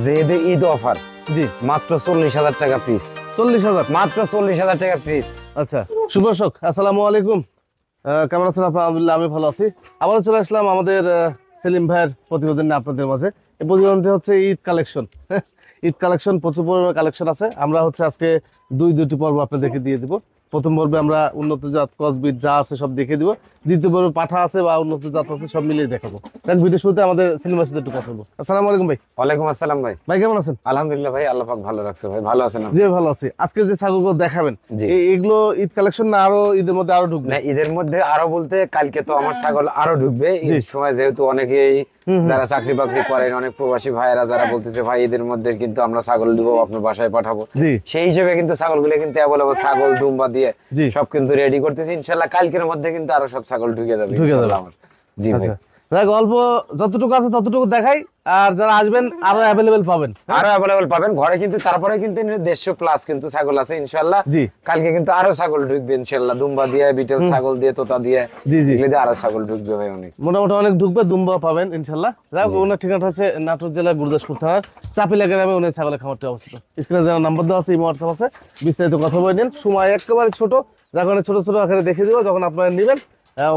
যেহেতু ঈদ অফার, জি মাত্র 40,000 টাকা পিস। 40,000 মাত্র 40,000 টাকা পিস। আচ্ছা, শুভ দর্শক আসসালামু আলাইকুম। কেমন আছেন আপনারা? আলহামদুলিল্লাহ আমি ভালো আছি। আবারও চলে আসলাম আমাদের সেলিম ভাইয়ের প্রতিবেদন নিয়ে আপনাদের মাঝে। এই প্রতিবেদনটি হচ্ছে ঈদ কালেকশন। ঈদ কালেকশন, প্রচুর পরিমাণে কালেকশন আছে। আমরা হচ্ছে আজকে দুটি পর্ব আপনাদেরকে দিয়ে দিব। প্রথম পর্বে আমরা উন্নত জাত ক্রসবিট যা আছে সব দেখে দিব। দ্বিতীয় পর্বে পাঠা আছে বা উন্নত জাত আছে সব মিলিয়ে দেখাবো। দেন ভিডিও শুরুতে আমাদের সেলিম ভাইয়ের সাথে একটু কথা বলবো। আসসালামু আলাইকুম ভাই। ওয়ালাইকুম আসসালাম ভাই। ভাই কেমন আছেন? আলহামদুলিল্লাহ ভাই, আল্লাহ পাক ভালো রাখছে ভাই। ভালো আছেন? জি ভালো আছি। আজকে যে ছাগলগুলো দেখাবেন জি। এগুলো ঈদ কালেকশন না আরো ঈদের মধ্যে আরো ঢুকবে? না, ঈদের মধ্যে আরো বলতে কালকে তো আমার ছাগল আরো ঢুকবে। ঈদ সময় যেহেতু অনেকেই যারা চাকরি বাকরি করেন, অনেক প্রবাসী ভাইয়েরা যারা বলতেছে ভাই ঈদের মধ্যে কিন্তু আমরা ছাগল দিব, আপনার বাসায় পাঠাবো, সেই হিসেবে কিন্তু ছাগলগুলো কিন্তু অ্যাভেলেবল ছাগল দুম্বা দিয়ে সব কিন্তু রেডি করতেছি। ইনশাআল্লাহ কালকের মধ্যে কিন্তু আরো সব ছাগল ঢুকে যাবে ইনশাআল্লাহ আমার। জি ভাই, অল্প যতটুকু আছে ততটুকু দেখাই, আর যারা আসবেন আরো অ্যাভেলেবেল পাবেন, আরো অ্যাভেলেবেল পাবেন ঘরে। কিন্তু তারপরে কিন্তু 150 প্লাস কিন্তু ছাগল আছে ইনশাআল্লাহ। জি, কালকে কিন্তু আরো ছাগল ঢুকবে ইনশাআল্লাহ, দুম্বা দিয়ে, বিটেল ছাগল দিয়ে, তোতা দিয়ে, জি জি এগুলো দিয়ে আরো ছাগল ঢুকবে ভাই। অনেক মোটামুটি অনেক ঢুকবে, দুম্বা পাবেন ইনশাআল্লাহ। ওনার ঠিকানা হচ্ছে নাটোর জেলার গুরুদাসপুর থানার চাপিলা গ্রামে ওনার ছাগলের খামারটি অবস্থিত। স্ক্রিনে যারা নাম্বার দেওয়া আছে, ইমো হোয়াটসঅ্যাপ আছে, বিস্তারিত কথা বলে নিন। সময় একেবারে ছোট, যখন ছোট ছোট আকারে দেখে দিব, যখন আপনারা নেবেন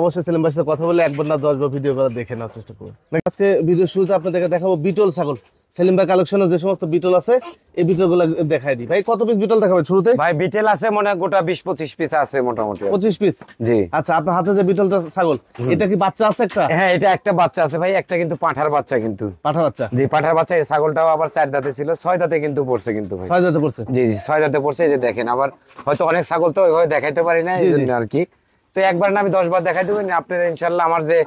অবশ্যই সেলিম ভাইয়ের সাথে কথা বলে একবার না 10 বার ভিডিও করে দেখে নেওয়ার চেষ্টা করুন। আজকে ভিডিও শুরুতে আপনাদেরকে দেখাবো বিটল ছাগল। সেলিম ভাই কালেকশনে যে সমস্ত বিটল আছে এই বিটলগুলো দেখাই দিই। ভাই কত পিস বিটল দেখাবেন শুরুতে? ভাই বিটেল আছে মনে গোটা 20-25 পিস আছে মোটামুটি। 25 পিস? জি। আচ্ছা, আপনার হাতে যে বিটলটা ছাগল, এটা কি বাচ্চা আছে একটা? হ্যাঁ, এটা একটা বাচ্চা আছে ভাই, একটা কিন্তু পাঠার বাচ্চা। কিন্তু পাঠা বাচ্চা? জি, পাঠার বাচ্চা। এই ছাগলটাও আবার 4 দাঁতে ছিল, 6 দাঁতে কিন্তু পড়ছে কিন্তু ভাই। 6 দাঁতে পড়ছে? জি জি, 6 দাঁতে পড়ছে। এই যে দেখেন, আবার হয়তো অনেক ছাগল তো ওইভাবে দেখাইতে পারি না, এই জন্য আর কি। তো একবার না আমি 10 বার দেখাই দেবেন আপনারা ইনশাআল্লাহ। আমার যে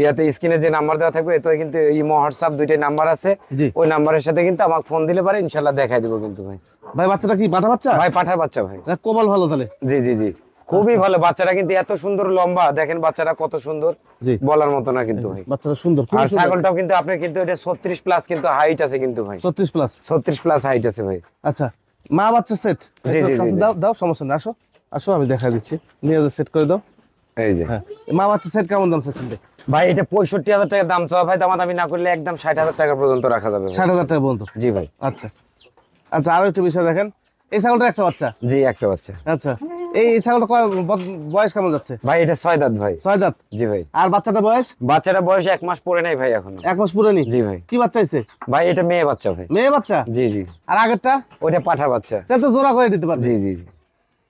ইয়াতে স্ক্রিনে যে নাম্বার দেওয়া থাকবে, এতে কিন্তু ইমো হোয়াটসঅ্যাপ দুইটাই নাম্বার আছে। ওই নাম্বারের সাথে কিন্তু আমাকে ফোন দিলে পারে ইনশাআল্লাহ দেখাই দেব কিন্তু ভাই। ভাই বাচ্চাটা কি পাঠা বাচ্চা? ভাই পাঠার বাচ্চা ভাই। কোমল ভালো তাহলে? জি জি জি, খুবই ভালো। বাচ্চাটা কিন্তু এত সুন্দর লম্বা, দেখেন বাচ্চাটা কত সুন্দর, বলার মতো না কিন্তু ভাই। বাচ্চাটা সুন্দর। আর ছাগলটাও কিন্তু আপনার কিন্তু এটা 36 প্লাস কিন্তু হাইট আছে কিন্তু ভাই। 36 প্লাস? 36 প্লাস হাইট আছে ভাই। আচ্ছা, মা বাচ্চা সেট? জি জি জি, দাও দাও, সমস্যা না, আসো আসো আমি দেখা দিচ্ছি। নিয়ে যা সেট করে দাও। এই যে মা বাচ্চা সেট কেমন দাম চাচ্ছেন ভাই? এটা 65,000 টাকা দাম চাওয়া ভাই। দামাদামি না করলে একদম 60,000 টাকা পর্যন্ত রাখা যাবে। 60,000 টাকা পর্যন্ত? জি ভাই। আচ্ছা আচ্ছা, আরো একটু বিষয় দেখেন, এই ছাগলটা একটা বাচ্চা? জি, একটা বাচ্চা। আচ্ছা, এই ছাগলটা বয়স কেমন যাচ্ছে? ভাই এটা 6 দাঁত ভাই। 6 দাঁত? জি ভাই। আর বাচ্চাটা বয়স? বাচ্চাটা বয়স 1 মাস পরে নাই ভাই এখনো। 1 মাস পুরো নি? জি ভাই। কি বাচ্চা হইছে ভাই? এটা মেয়ে বাচ্চা ভাই। মেয়ে বাচ্চা? জি জি। আর আগেরটা? ওইটা পাঠা বাচ্চা। তাহলে তো জোড়া করে দিতে পারবে? জি জি জি।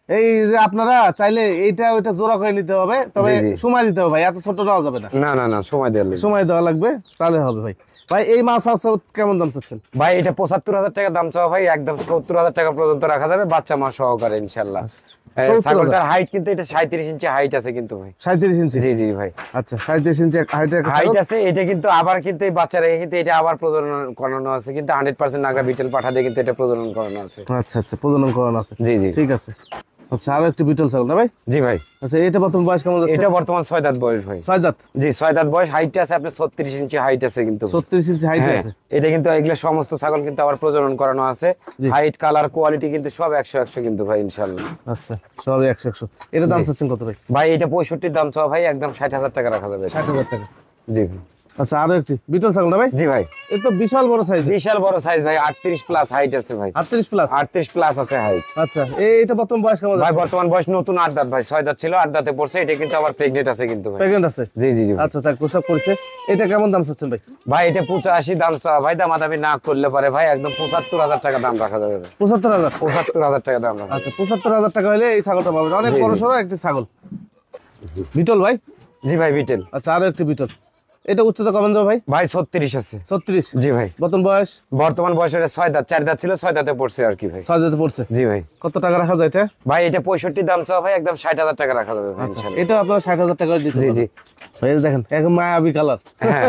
এই যে আপনারা চাইলে এইটা ওইটা জোড়া করে নিতে হবে, তবে সময় দিতে হবে ভাই, এত ছোট নেওয়া যাবে না। না না না, সময় দেওয়া লাগবে। সময় দেওয়া লাগবে, তাহলে হবে ভাই। ভাই এই মাছ আছে কেমন দাম চাচ্ছেন? ভাই এটা 75,000 টাকা দাম চাওয়া ভাই, একদম 70,000 টাকা পর্যন্ত রাখা যাবে বাচ্চা মা সহকারে ইনশাআল্লাহ। ছাগলটার হাইট কিন্তু এটা 37 ইঞ্চি হাইট আছে কিন্তু ভাই। 37 ইঞ্চি? জি জি ভাই। আচ্ছা, 37 ইঞ্চি হাইট আছে। এটা কিন্তু আবার কিন্তু এই বাচ্চারা কিন্তু এটা আবার প্রজনন করানো আছে কিন্তু 100% নাগরা বিটেল পাঠা দিয়ে কিন্তু এটা প্রজনন করানো আছে। আচ্ছা আচ্ছা, প্রজনন করানো আছে। জি জি, ঠিক আছে। আচ্ছা, আরো একটু বিটল ছাগল না ভাই? জি ভাই। আচ্ছা, এটা বর্তমান বয়স কেমন যাচ্ছে? এটা বর্তমান 6 দাঁত বয়স ভাই। 6 দাঁত? জি, 6 দাঁত বয়স। হাইট আছে আপনার 36 ইঞ্চি হাইট আছে কিন্তু। 36 ইঞ্চি হাইট আছে? এটা কিন্তু এগুলা সমস্ত ছাগল কিন্তু আবার প্রজনন করানো আছে। হাইট, কালার, কোয়ালিটি কিন্তু সব 100 কিন্তু ভাই ইনশাআল্লাহ। আচ্ছা, সব 100। এটা দাম চাচ্ছেন কত ভাই? ভাই এটা 65 দাম চাও ভাই, একদম 60,000 টাকা রাখা যাবে। 60,000 টাকা? জি ভাই। আচ্ছা, আরো একটি বিটল ছাগল না ভাই? জি ভাই। এ তো বিশাল বড় সাইজ। বিশাল বড় সাইজ ভাই, 38 প্লাস হাইট আছে ভাই। 38 প্লাস? 38 প্লাস আছে হাইট। আচ্ছা, এটা বর্তমান বয়স কেমন ভাই? যাচ্ছে? বর্তমান বয়স নতুন 8 দাঁত ভাই। 6 দাঁত ছিল, 8 দাঁতে পড়ছে। এটা কিন্তু আবার প্রেগন্যান্ট আছে কিন্তু ভাই। প্রেগন্যান্ট আছে? জি জি জি। আচ্ছা, তার প্রসব করেছে। এটা কেমন দাম চাচ্ছেন ভাই? ভাই এটা 85 দাম চাওয়া ভাই, দামাদামি না করলে পারে ভাই একদম 75,000 টাকা দাম রাখা যাবে। 75,000? 75,000 টাকা দাম রাখা। আচ্ছা, 75,000 টাকা হলে এই ছাগলটা পাবেন। অনেক বড় সড়ো একটি ছাগল। বিটল ভাই? জি ভাই, বিটেল। আচ্ছা, আরো একটি বিটল। এটা উচ্চতা কেমন যাবে ভাই? ভাই 36 আছে। 36? জি ভাই। বর্তমান বয়স? এটা 6 দাঁত। 4 দাঁত ছিল, 6 দাঁতে পড়ছে আর কি ভাই। 6 দাঁতে পড়ছে? জি ভাই। কত টাকা রাখা যায় এটা? ভাই এটা 65 দাম চাও ভাই, একদম 60,000 টাকা রাখা যাবে ভাই ইনশাআল্লাহ। এটা আপনারা 60,000 টাকা দিতে জি পারবেন। জি ভাই দেখেন, একদম মায়াবী কালার। হ্যাঁ।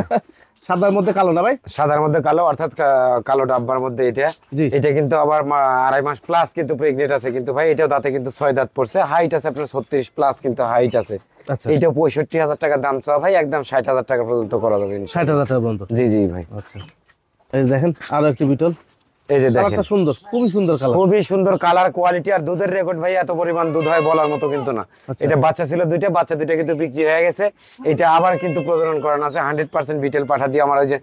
সাদার মধ্যে কালো না ভাই? সাদার মধ্যে কালো, অর্থাৎ কালো ডাব্বার মধ্যে এটা। এটা কিন্তু আবার 2.5 মাস প্লাস কিন্তু প্রেগনেন্ট আছে কিন্তু ভাই। এটাও দাঁতে কিন্তু 6 দাঁত পড়ছে। হাইট আছে আপনার 36 প্লাস কিন্তু হাইট আছে। আচ্ছা, এটাও 65,000 টাকা দাম চাওয়া ভাই, একদম 60,000 টাকা পর্যন্ত করা যাবে ইনশাআল্লাহ। 60,000 টাকা পর্যন্ত? জি জি ভাই। আচ্ছা, এই দেখেন আরো একটি বিটল। এই যে দেখেন, কালারটা সুন্দর, খুবই সুন্দর কালার। খুবই সুন্দর কালার, কোয়ালিটি আর দুধের রেকর্ড ভাই। এত পরিমাণ দুধ হয় বলার মতো কিন্তু না। এটা বাচ্চা ছিল দুইটা, বাচ্চা দুইটা কিন্তু বিক্রি হয়ে গেছে। এটা আবার কিন্তু প্রজনন করানো আছে 100% বিটেল পাঠা দিয়ে। আমার ওই যে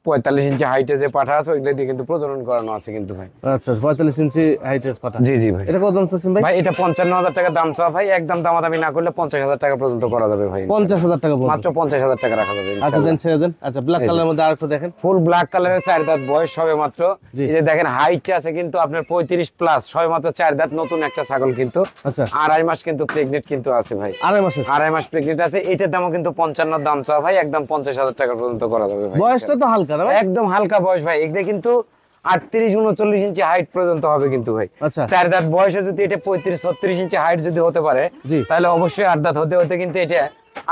45 ইঞ্চি হাইটে যে পাঠা আছে ওইগুলো দিয়ে কিন্তু প্রজনন করানো আছে কিন্তু ভাই। আচ্ছা 45 ইঞ্চি হাইটের পাঠা। জি জি ভাই। এটা কত দাম চাচ্ছেন ভাই? ভাই এটা 55,000 টাকা দাম চাওয়া ভাই, একদম দামাদামি না করলে 50,000 টাকা পর্যন্ত করা যাবে ভাই। 50,000 টাকা মাত্র 50,000 টাকা রাখা যাবে। আচ্ছা দেন, ছেড়ে দেন। আচ্ছা ব্ল্যাক কালারের মধ্যে আরেকটা দেখেন, ফুল ব্ল্যাক কালারের 4 দাঁত বয়স সবে মাত্র। এই যে দেখেন হাইট আছে কিন্তু আপনার 35 প্লাস, সবে মাত্র 4 দাঁত, নতুন একটা ছাগল কিন্তু। আচ্ছা 2.5 মাস কিন্তু প্রেগনেন্ট কিন্তু আছে ভাই। 2.5 মাস প্রেগনেন্ট আছে। এটার দামও কিন্তু 55 দাম চাওয়া ভাই, একদম 50,000 টাকা পর্যন্ত করা যাবে ভাই। বয়সটা তো হালকা না ভাই? একদম হালকা বয়স ভাই। এগুলো কিন্তু 38-39 ইঞ্চি হাইট পর্যন্ত হবে কিন্তু ভাই। আচ্ছা 4 দাঁত বয়সে যদি এটা 35-36 ইঞ্চি হাইট যদি হতে পারে, তাহলে অবশ্যই 8 দাঁত হতে হতে কিন্তু এটা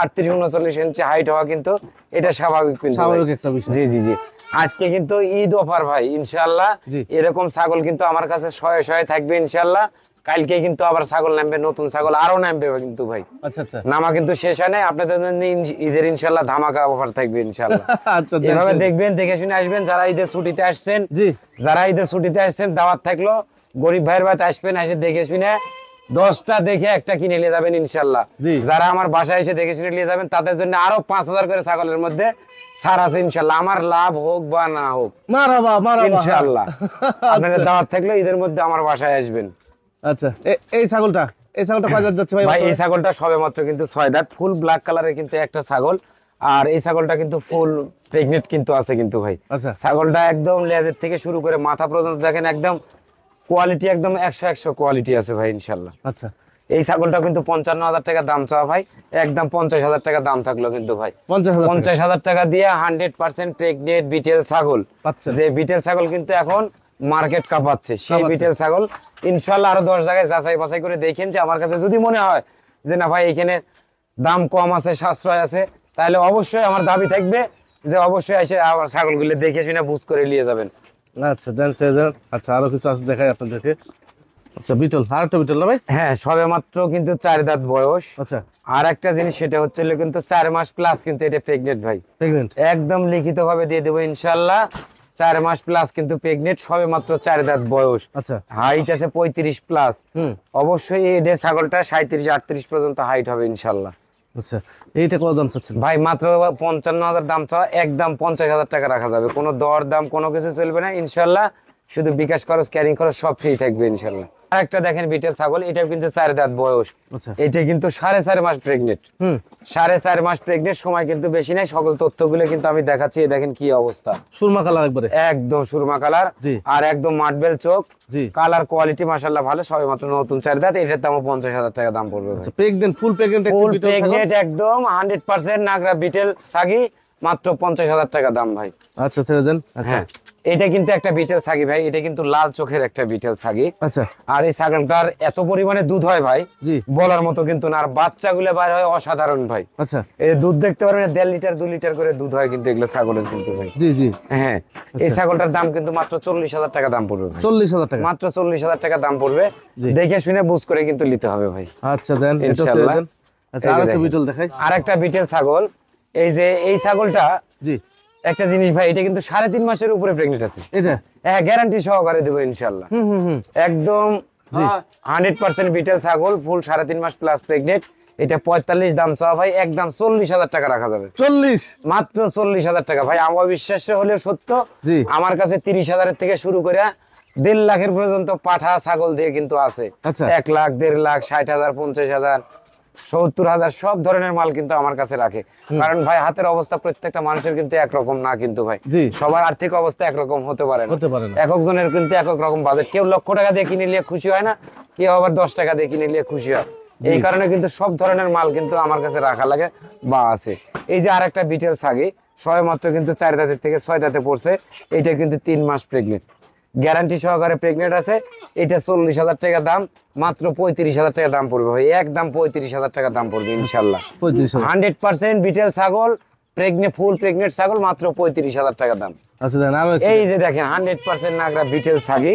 38-39 ইঞ্চি হাইট হওয়া কিন্তু এটা স্বাভাবিক কিন্তু। স্বাভাবিক একটা বিষয়। জি জি জি। আজকে কিন্তু ঈদ অফার ভাই, ইনশাআল্লাহ এরকম ছাগল কিন্তু আমার কাছে শয়ে শয়ে থাকবে ইনশাআল্লাহ। কালকে কিন্তু আবার ছাগল নামবে, নতুন ছাগল আরো নামবে কিন্তু ভাই। আচ্ছা আচ্ছা, নামা কিন্তু শেষ হয় নাই। আপনাদের জন্য ঈদের ইনশাআল্লাহ ধামাকা অফার থাকবে ইনশাআল্লাহ। আচ্ছা এভাবে দেখবেন, দেখে শুনে আসবেন। যারা ঈদের ছুটিতে আসছেন, যারা ঈদের ছুটিতে আসছেন, দাওয়াত থাকলো, গরিব ভাইয়ের বাড়িতে আসবেন, এসে দেখে শুনে 10টা দেখে একটা কিনে নিয়ে যাবেন ইনশাআল্লাহ। যারা আমার বাসায় এসে দেখে শুনে নিয়ে যাবেন তাদের জন্য আরো 5,000 করে ছাগলের মধ্যে ছাড় আছে ইনশাআল্লাহ। আমার লাভ হোক বা না হোক, মারহাবা মারহাবা ইনশাআল্লাহ। আপনাদের দাওয়াত থাকলো, ঈদের মধ্যে আমার বাসায় আসবেন। আচ্ছা এই ছাগলটা কয় দাঁত যাচ্ছে ভাই? ভাই এই ছাগলটা সবেমাত্র কিন্তু 6 দাঁত, ফুল ব্ল্যাক কালারের কিন্তু একটা ছাগল। আর এই ছাগলটা কিন্তু ফুল প্রেগনেন্ট কিন্তু আছে কিন্তু ভাই। আচ্ছা ছাগলটা একদম লেজের থেকে শুরু করে মাথা পর্যন্ত দেখেন একদম কোয়ালিটি, একদম 100 কোয়ালিটি আছে ভাই ইনশাআল্লাহ। আচ্ছা এই ছাগলটা কিন্তু 55,000 টাকা দাম চাওয়া ভাই, একদম 50,000 টাকা দাম থাকলো কিন্তু ভাই। 50,000 টাকা দিয়ে 100% প্রেগনেন্ট বিটেল ছাগল। যে বিটেল ছাগল কিন্তু এখন মার্কেট কাঁপাচ্ছে, সেই বিটেল ছাগল ইনশাআল্লাহ আরো 10 জায়গায় যাচাই বাছাই করে দেখেন। যে আমার কাছে যদি মনে হয় যে না ভাই এখানে দাম কম আছে, সাশ্রয় আছে, তাহলে অবশ্যই আমার দাবি থাকবে যে অবশ্যই এসে আমার ছাগলগুলো দেখে শুনে বুঝ করে নিয়ে যাবেন। আচ্ছা দেন ছেড়ে দেন। আচ্ছা আরো কিছু আছে দেখাই আপনাদেরকে। আচ্ছা বিটল, আরেকটা বিটল না ভাই? হ্যাঁ সবে মাত্র কিন্তু 4 দাঁত বয়স। আচ্ছা আর একটা জিনিস সেটা হচ্ছে কিন্তু 4 মাস প্লাস কিন্তু এটা প্রেগনেন্ট ভাই। প্রেগনেন্ট একদম লিখিত ভাবে দিয়ে দেবো ইনশাআল্লাহ। 4 মাস প্লাস কিন্তু প্রেগনেন্ট, সবে মাত্র 4 দাঁত বয়স। আচ্ছা হাইট আছে 35 প্লাস। অবশ্যই এই ছাগলটা 37-38 পর্যন্ত হাইট হবে ইনশাআল্লাহ। আচ্ছা এইটা কত দাম চাচ্ছেন ভাই? মাত্র 55,000 দাম চাওয়া, একদম 50,000 টাকা রাখা যাবে। কোনো দর দাম কোনো কিছু চলবে না ইনশাআল্লাহ। শুধু বিকাশ খরচ, ক্যারিং খরচ সব ফ্রি থাকবে ইনশাআল্লাহ। আরেকটা দেখেন বিটেল ছাগল, এটাও কিন্তু 4 দাঁত বয়স। আচ্ছা এটা কিন্তু 4.5 মাস প্রেগনেন্ট। 4.5 মাস প্রেগনেন্ট, সময় কিন্তু বেশি নাই। সকল তথ্যগুলো কিন্তু আমি দেখাচ্ছি। দেখেন কি অবস্থা, সুরমা কালার একবারে, একদম সুরমা কালার আর একদম মার্বেল চোখ। কালার কোয়ালিটি মাশাআল্লাহ ভালো, সবে মাত্র নতুন 4 দাঁত। এটার দাম 50,000 টাকা দাম পড়বে। আচ্ছা প্রেগনেন্ট, ফুল প্রেগনেন্ট, ফুল প্রেগনেন্ট একদম 100% নাগরা বিটেল ছাগি, মাত্র 50,000 টাকা দাম ভাই। আচ্ছা ছেড়ে দেন। আচ্ছা এটা কিন্তু একটা বিটেল ছাগি ভাই, এটা কিন্তু লাল চোখের একটা বিটেল ছাগি। আচ্ছা আর এই ছাগলটার এত পরিমাণে দুধ হয় ভাই, বলার মতো কিন্তু না। আর বাচ্চাগুলো বাইরে হয় অসাধারণ ভাই। আচ্ছা এই দুধ দেখতে পারবেন 1.5 লিটার 2 লিটার করে দুধ হয় কিন্তু এগুলো ছাগলের কিন্তু ভাই। জি জি হ্যাঁ। এই ছাগলটার দাম কিন্তু মাত্র 40,000 টাকা দাম পড়বে। 40,000 টাকা? মাত্র 40,000 টাকা দাম পড়বে। দেখে শুনে বুঝ করে কিন্তু নিতে হবে ভাই। আচ্ছা দেন এটা ছেড়ে দেন। আচ্ছা আরেকটা বিটল দেখাই। আরেকটা বিটেল ছাগল, এই যে এই ছাগলটা একটা জিনিস ভাই, এটা কিন্তু 3.5 মাসের উপরে প্রেগনেন্ট আছে। এটা হ্যাঁ গ্যারান্টি সহকারে দেবো ইনশাআল্লাহ। একদম 100% বিটেল ছাগল, ফুল 3.5 মাস প্লাস প্রেগনেন্ট। এটা 45 দাম চাওয়া ভাই, একদম 40,000 টাকা রাখা যাবে। 40? মাত্র 40,000 টাকা ভাই। আমার বিশ্বাস হলেও সত্য, আমার কাছে 30,000 থেকে শুরু করে 1.5 লাখের পর্যন্ত পাঠা ছাগল দিয়ে কিন্তু আছে। 1 লাখ, 1.5 লাখ, 60,000, 50,000, 70,000 সব ধরনের মাল কিন্তু আমার কাছে রাখে। কারণ ভাই হাতের অবস্থা প্রত্যেকটা মানুষের কিন্তু একরকম না কিন্তু ভাই। সবার আর্থিক অবস্থা একরকম হতে পারে না। এক একজনের কিন্তু এক এক রকম বাজেট। কেউ লক্ষ টাকা দিয়ে কিনে নিয়ে খুশি হয় না, কেউ আবার 10 টাকা দিয়ে কিনে নিয়ে খুশি হয়। এই কারণে কিন্তু সব ধরনের মাল কিন্তু আমার কাছে রাখা লাগে বা আছে। এই যে আরেকটা বিটেল ছাগি, সবে মাত্র কিন্তু 4 দাঁতের থেকে 6 দাঁতে পড়ছে। এটা কিন্তু 3 মাস প্রেগনেন্ট, গ্যারান্টি সহকারে প্রেগনেন্ট আছে। এটা 40,000 টাকা দাম, মাত্র 35,000 টাকা দাম পড়বে ভাই। একদম 35,000 টাকা দাম পড়বে ইনশাআল্লাহ। 100% বিটেল ছাগল, প্রেগনেন্ট, ফুল প্রেগনেন্ট ছাগল, মাত্র 35,000 টাকা দাম। আচ্ছা দেন আরো। এই যে দেখেন 100% নাগরা বিটেল ছাগি।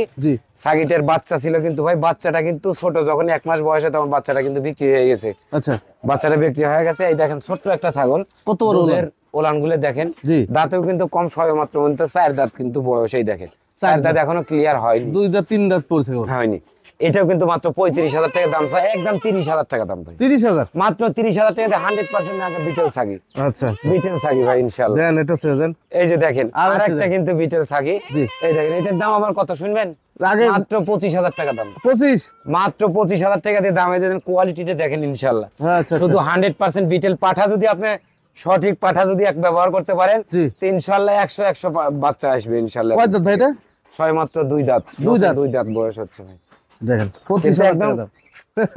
ছাগিটার বাচ্চা ছিল কিন্তু ভাই, বাচ্চাটা কিন্তু ছোট, যখন 1 মাস বয়সে তখন বাচ্চাটা কিন্তু বিক্রি হয়ে গেছে। আচ্ছা বাচ্চাটা বিক্রি হয়ে গেছে। এই দেখেন ছোট্ট একটা ছাগল, কত বড় ওলান গুলো দেখেন। দাঁতেও কিন্তু কম, সবে মাত্র 4 দাঁত কিন্তু বয়স। এই দেখেন চার দাঁত এখনো ক্লিয়ার হয়নি, 2 দাঁত 3 দাঁত পড়ছে হয়নি। এটাও কিন্তু মাত্র 35,000 টাকা দাম চাই, একদম 30,000 টাকা দাম ভাই। 30,000 মাত্র 30,000 টাকা 100% না বিটেল ছাগি। আচ্ছা আচ্ছা বিটেল ছাগি ভাই ইনশাআল্লাহ। দেন এটা ছেড়ে দেন। এই যে দেখেন আর আরেকটা কিন্তু বিটেল ছাগি। জি। এই দেখেন এটার দাম আবার কত শুনবেন? আগে মাত্র 25,000 টাকা দাম। 25 মাত্র 25,000 টাকা দিয়ে দামে দেন, কোয়ালিটিটা দেখেন ইনশাআল্লাহ। আচ্ছা শুধু 100% বিটেল পাঠা যদি আপনি সঠিক পাঠা যদি এক ব্যবহার করতে পারেন, জি। তো ইনশাআল্লাহ 100 বাচ্চা আসবে ইনশাআল্লাহ। কয় দাঁত ভাই এটা? ছয় মাত্র 2 দাঁত। 2 দাঁত? 2 দাঁত বয়স হচ্ছে ভাই। দেখেন 25,000 টাকা দাম।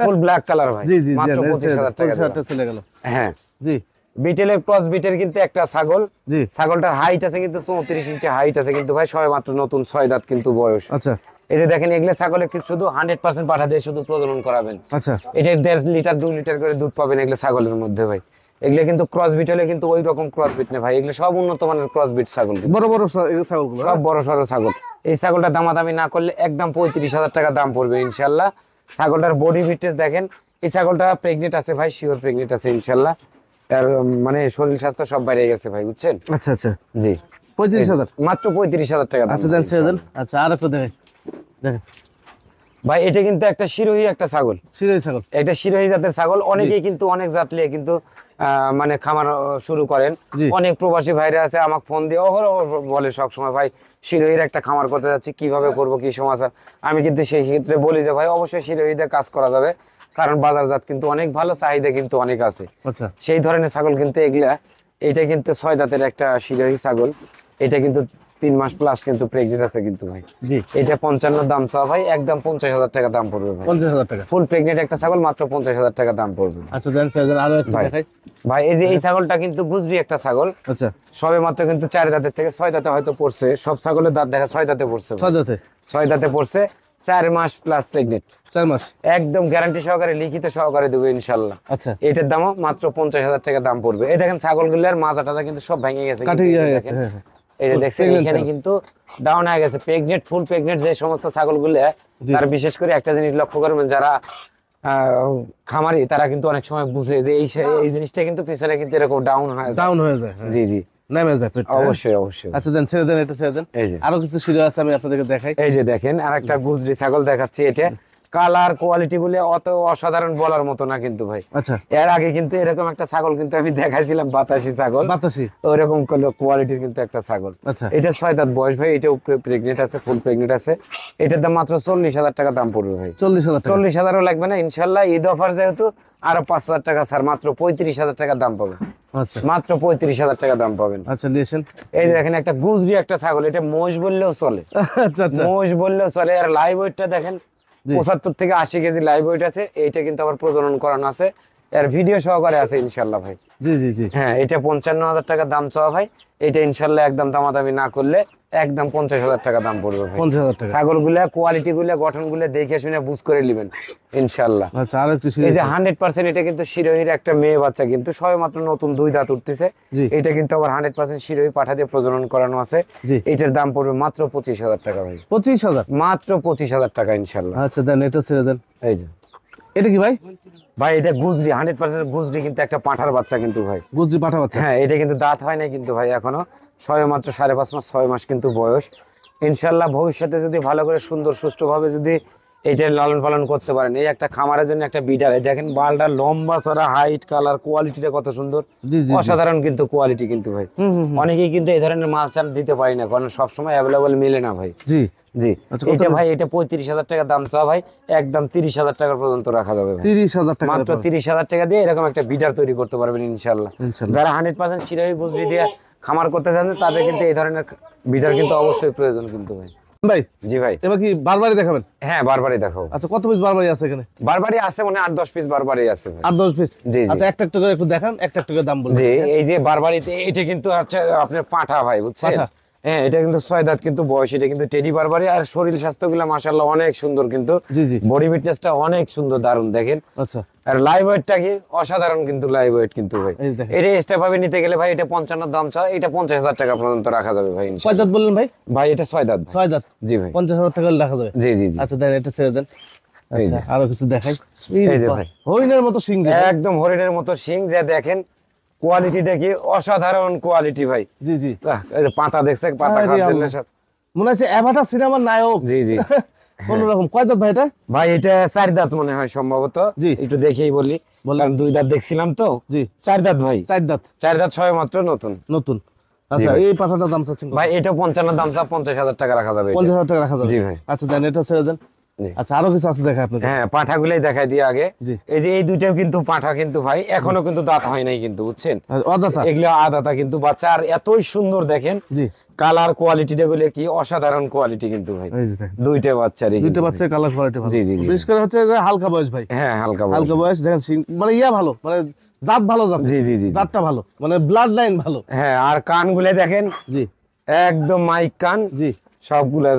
ফুল ব্ল্যাক কালার ভাই। জি জি মাত্র 25,000 টাকা। 25,000 চলে গেল। হ্যাঁ, জি বিটেলের ক্রস বিটের কিন্তু একটা ছাগল। জি ছাগলটার হাইট আছে কিন্তু 34 ইঞ্চি হাইট আছে কিন্তু ভাই, সবে মাত্র নতুন 6 দাঁত কিন্তু বয়স। আচ্ছা এই যে দেখেন এগুলো ছাগলে কি শুধু 100% পাঠা দিয়ে শুধু প্রজনন করাবেন। আচ্ছা এটা 1.5 লিটার 2 লিটার করে দুধ পাবেন এগুলো ছাগলের মধ্যে ভাই। এগুলো কিন্তু ক্রস বিট হলে কিন্তু ওই রকম ক্রস বিট না ভাই, এগুলো সব উন্নত মানের ক্রস বিট ছাগল কিন্তু। বড় বড় ছাগলগুলো সব বড় সড়ো ছাগল। এই ছাগলটা দামাদামি না করলে একদম 35,000 টাকা দাম পড়বে ইনশাল্লাহ। ছাগলটার বডি ফিটনেস দেখেন, এই ছাগলটা প্রেগনেন্ট আছে ভাই, শিওর প্রেগনেন্ট আছে ইনশাল্লাহ। আর মানে শরীর স্বাস্থ্য সব বাইরে গেছে ভাই, বুঝছেন? আচ্ছা আচ্ছা জি। 35,000 মাত্র 35,000 টাকা দাম আচ্ছা দেন ভাই ছেড়ে দেন। ইনশাল্লাহ। আচ্ছা আর একটা দেখেন দেখেন ভাই এটা কিন্তু একটা শিরোহী একটা ছাগল, সিরাই ছাগল। একটা শিরোহী জাতের ছাগল। অনেকেই কিন্তু অনেক জাত নিয়ে কিন্তু মানে খামার শুরু করেন। জি। অনেক প্রবাসী ভাইরা আছে আমাকে ফোন দিয়ে অহরহ বলে সব সময়, ভাই শিরোহীর একটা খামার করতে যাচ্ছি, কিভাবে করব, কি সমস্যা। আমি কিন্তু সেই ক্ষেত্রে বলি যে ভাই অবশ্যই শিরোহীতে কাজ করা যাবে, কারণ বাজারজাত কিন্তু অনেক ভালো, চাহিদা কিন্তু অনেক আছে। আচ্ছা সেই ধরনের ছাগল কিন্তু এগুলা। এটা কিন্তু 6 দাঁতের একটা শিরোহী ছাগল। এটা কিন্তু 3 মাস প্লাস কিন্তু প্রেগনেন্ট আছে কিন্তু ভাই। জি এটা 55 দাম চাও ভাই, একদম 50,000 টাকা দাম পড়বে ভাই। 50,000 টাকা। ফুল প্রেগনেন্ট একটা ছাগল মাত্র 50,000 টাকা দাম পড়বে আচ্ছা দেন ছেড়ে দেন। আরো একটা ভাই। দেখাই। ভাই এই যে এই ছাগলটা কিন্তু গুজরি একটা ছাগল, আচ্ছা সবে মাত্র কিন্তু 4 দাঁতের থেকে 6 দাঁতে হয়তো পড়ছে। সব ছাগলের দাঁত দেখা 6 দাঁতে পড়ছে ভাই। 6 দাঁতে 6 দাঁতে পড়ছে, 4 মাস প্লাস প্রেগনেন্ট, 4 মাস। একদম গ্যারান্টি সহকারে লিখিত সহকারে দেবো ইনশাল্লাহ। আচ্ছা এটার দামও মাত্র 50,000 টাকা দাম পড়বে। এই দেখেন ছাগলগুলোর মাজা টাজা কিন্তু সব ভেঙে গেছে, কাঠি কিন্তু হয়ে এই গেছে। দেখেন। হ্যাঁ হ্যাঁ এই যে দেখছেন Pregnant এখানে ছাগল। কিন্তু ডাউন হয়ে গেছে। প্রেগনেন্ট ফুল প্রেগনেন্ট যে সমস্ত ছাগলগুলো, তারা বিশেষ করে একটা জিনিস লক্ষ্য করবেন, যারা খামারি তারা কিন্তু অনেক সময় বুঝে যে এই জিনিসটা কিন্তু পিছনে কিন্তু এরকম ডাউন হয়ে যায়। ডাউন হয়ে যায়। হ্যাঁ। জি জি, নেমে যায় পেটটা। অবশ্যই অবশ্যই। আচ্ছা দেন ছেড়ে দেন, এটা ছেড়ে দেন। এই যে আরো কিছু সিরিয়াল আছে আমি আপনাদেরকে দেখাই। এই যে দেখেন আর একটা গুজরি ছাগল দেখাচ্ছি। এটা কালার কোয়ালিটি গুলো অত অসাধারণ বলার মতো না কিন্তু ভাই। আচ্ছা এর আগে কিন্তু এরকম একটা ছাগল কিন্তু আমি দেখাইছিলাম, বাতাসি ছাগল, বাতাসি। ওইরকম কোয়ালিটির কিন্তু একটা ছাগল। আচ্ছা এটা 6 দাঁত বয়স ভাই, এটাও প্রেগনেন্ট আছে, ফুল প্রেগনেন্ট আছে। এটার দাম মাত্র 40,000 টাকা দাম পড়বে ভাই। 40,000 টাকা। 40,000ও লাগবে না ইনশাল্লাহ, ঈদ অফার যেহেতু আরো 5,000 টাকা স্যার, মাত্র 35,000 টাকা দাম পাবেন। আচ্ছা মাত্র 35,000 টাকা দাম পাবেন। আচ্ছা নিয়েছেন। এই দেখেন একটা গুজরি একটা ছাগল, এটা মোষ বললেও চলে, আচ্ছা আচ্ছা মোষ বললেও চলে। আর লাইভ ওয়েটটা দেখেন, 75 থেকে 80 কেজি লাইভ ওয়েট আছে। এইটা কিন্তু আবার প্রজনন করানো আছে, এর ভিডিও সহকারে আছে ইনশাল্লাহ ভাই। জি জি জি হ্যাঁ, এটা 55,000 টাকা দাম চাওয়া ভাই। এটা ইনশাল্লাহ একদম দামাদামি না করলে একদম 50,000 টাকা দাম পড়বে ভাই। 50,000 টাকা। ছাগলগুলা কোয়ালিটি গুলা গঠন গুলা দেখে শুনে বুঝ করে নেবেন ইনশাল্লাহ। আচ্ছা আর একটু এই সিরিয়াল। যে 100% এটা কিন্তু শিরোহীর একটা মেয়ে বাচ্চা, কিন্তু সবে মাত্র নতুন 2 দাঁত উঠতেছে। জি। এটা কিন্তু আবার 100% শিরোহী পাঠা দিয়ে প্রজনন করানো আছে। জি। এটার দাম পড়বে মাত্র 25,000 টাকা ভাই। 25,000। মাত্র 25,000 টাকা ইনশাল্লাহ। আচ্ছা দেন এটা ছেড়ে দেন। এই যে এটা কি ভাই? ভাই এটা গুজরি, 100% গুজরি, কিন্তু একটা পাঠার বাচ্চা কিন্তু ভাই। গুজরি পাঠা বাচ্চা। হ্যাঁ, এটা কিন্তু দাঁত হয় না কিন্তু ভাই এখনো, সবে মাত্র 5.5 মাস 6 মাস কিন্তু বয়স। ইনশাল্লাহ ভবিষ্যতে যদি ভালো করে সুন্দর সুষ্ঠুভাবে যদি এইটার লালন পালন করতে পারেন, এই একটা খামারের জন্য একটা বিডার। দেখেন বালটা লম্বা চড়া, হাইট, কালার, কোয়ালিটিটা কত সুন্দর, জি জি অসাধারণ কিন্তু কোয়ালিটি কিন্তু ভাই। অনেকেই কিন্তু এই ধরনের মাল চাল দিতে পারি না, কারণ সবসময় অ্যাভেলেবল মেলে না ভাই। জি জি। আচ্ছা, কত এটা দাম? ভাই এটা 35,000 টাকা দাম চাওয়া ভাই, একদম 30,000 টাকা পর্যন্ত রাখা যাবে ভাই। 30,000 টাকা। মাত্র 30,000 টাকা দিয়ে এরকম একটা বিডার তৈরি করতে পারবেন ইনশাল্লাহ। ইনশাল্লাহ। যারা 100% শিরোহী গুজরি দিয়ে খামার করতে চান তাদের কিন্তু এই ধরনের বিডার কিন্তু অবশ্যই প্রয়োজন কিন্তু ভাই। ভাই জি ভাই। এবার কি বারবারই দেখাবেন? হ্যাঁ, বারবারই দেখো। আচ্ছা কত পিস বারবারই আছে এখানে? বারবারই আছে মানে 8-10 পিস বারবারই আছে ভাই। 8-10 পিস। জি, জি। আচ্ছা একটা একটা করে একটু দেখান, একটা একটা করে দাম বলুন। জি, এই যে বারবারিতে এটা কিন্তু হচ্ছে আপনার পাঠা ভাই, বুঝছেন? পাঠা। হ্যাঁ, এটা কিন্তু 6 দাঁত কিন্তু বয়স। এটা কিন্তু টেডি বারবারি, আর শরীর স্বাস্থ্যগুলো মাশাআল্লাহ অনেক সুন্দর কিন্তু। জি জি বডি ফিটনেসটা অনেক সুন্দর, দারুণ দেখেন। আচ্ছা আর লাইভ ওয়েটটা কি অসাধারণ কিন্তু, লাইভ ওয়েট কিন্তু ভাই। এই দেখেন। এটা এক্সট্রা ভাবে নিতে গেলে ভাই এটা 55 দাম চাও, এটা 50,000 টাকা পর্যন্ত রাখা যাবে ভাই কয় ইনশাআল্লাহ। দাঁত বললেন ভাই? ভাই এটা 6 দাঁত ভাই। 6 দাঁত। জি ভাই। 50,000 টাকা রাখা যাবে। জি জি জি। আচ্ছা দেন এটা ছেড়ে দেন। এই আচ্ছা যে। আরো কিছু দেখাই। এই যে ভাই। হরিণের মতো সিং যে। একদম হরিণের মতো শিং, যা দেখেন কোয়ালিটিটা কি অসাধারণ কোয়ালিটি ভাই। জি জি এই যে পাতা দেখছেন, পাতা আরে খাওয়ার জন্য আল্লাহ। মনে হচ্ছে অ্যাভাটার সিনেমার নায়ক। জি জি অন্যরকম। কয় দাঁত ভাই এটা? ভাই এটা 4 দাঁত মনে হয় সম্ভবত, জি একটু দেখেই বলি, কারণ 2 দাঁত দেখছিলাম তো। জি 4 দাঁত ভাই, 4 দাঁত 4 দাঁত সবে মাত্র নতুন। নতুন। আচ্ছা ভাই। এই পাঠাটার দাম চাচ্ছেন ভাই এটা 55 দাম চা, 50,000 টাকা রাখা যাবে এটা। 50,000 টাকা রাখা যাবে। জি ভাই। আচ্ছা দেন এটা ছেড়ে দেন। জি। আচ্ছা আরো কিছু আছে দেখাই আপনাদের। হ্যাঁ পাঠাগুলাই দেখাই দিয়ে আগে। জি। এই যে এই দুইটাও কিন্তু পাঠা কিন্তু ভাই এখনো কিন্তু দাঁত হয় নাই কিন্তু, বুঝছেন? অদাতা। এগুলো আদাতা কিন্তু বাচ্চা, আর এতই সুন্দর দেখেন। জি কালার কোয়ালিটিটা গুলো কি অসাধারণ কোয়ালিটি কিন্তু ভাই। এই যে দেখেন দুইটা বাচ্চারই দুইটা কিন্তু বাচ্চার কালার কোয়ালিটি ভালো। জি, জি, জি। বিশেষ করে হচ্ছে যে হালকা বয়স ভাই। ভাই। হ্যাঁ হালকা হালকা বয়স। বয়স দেখেন মানে ইয়া ভালো, মানে জাত ভালো, জাত জি জি জি জি। জাতটা ভালো, মানে ব্লাড লাইন ভালো। হ্যাঁ আর কানগুলো দেখেন জি একদম মাইক কান, জি। সবগুলা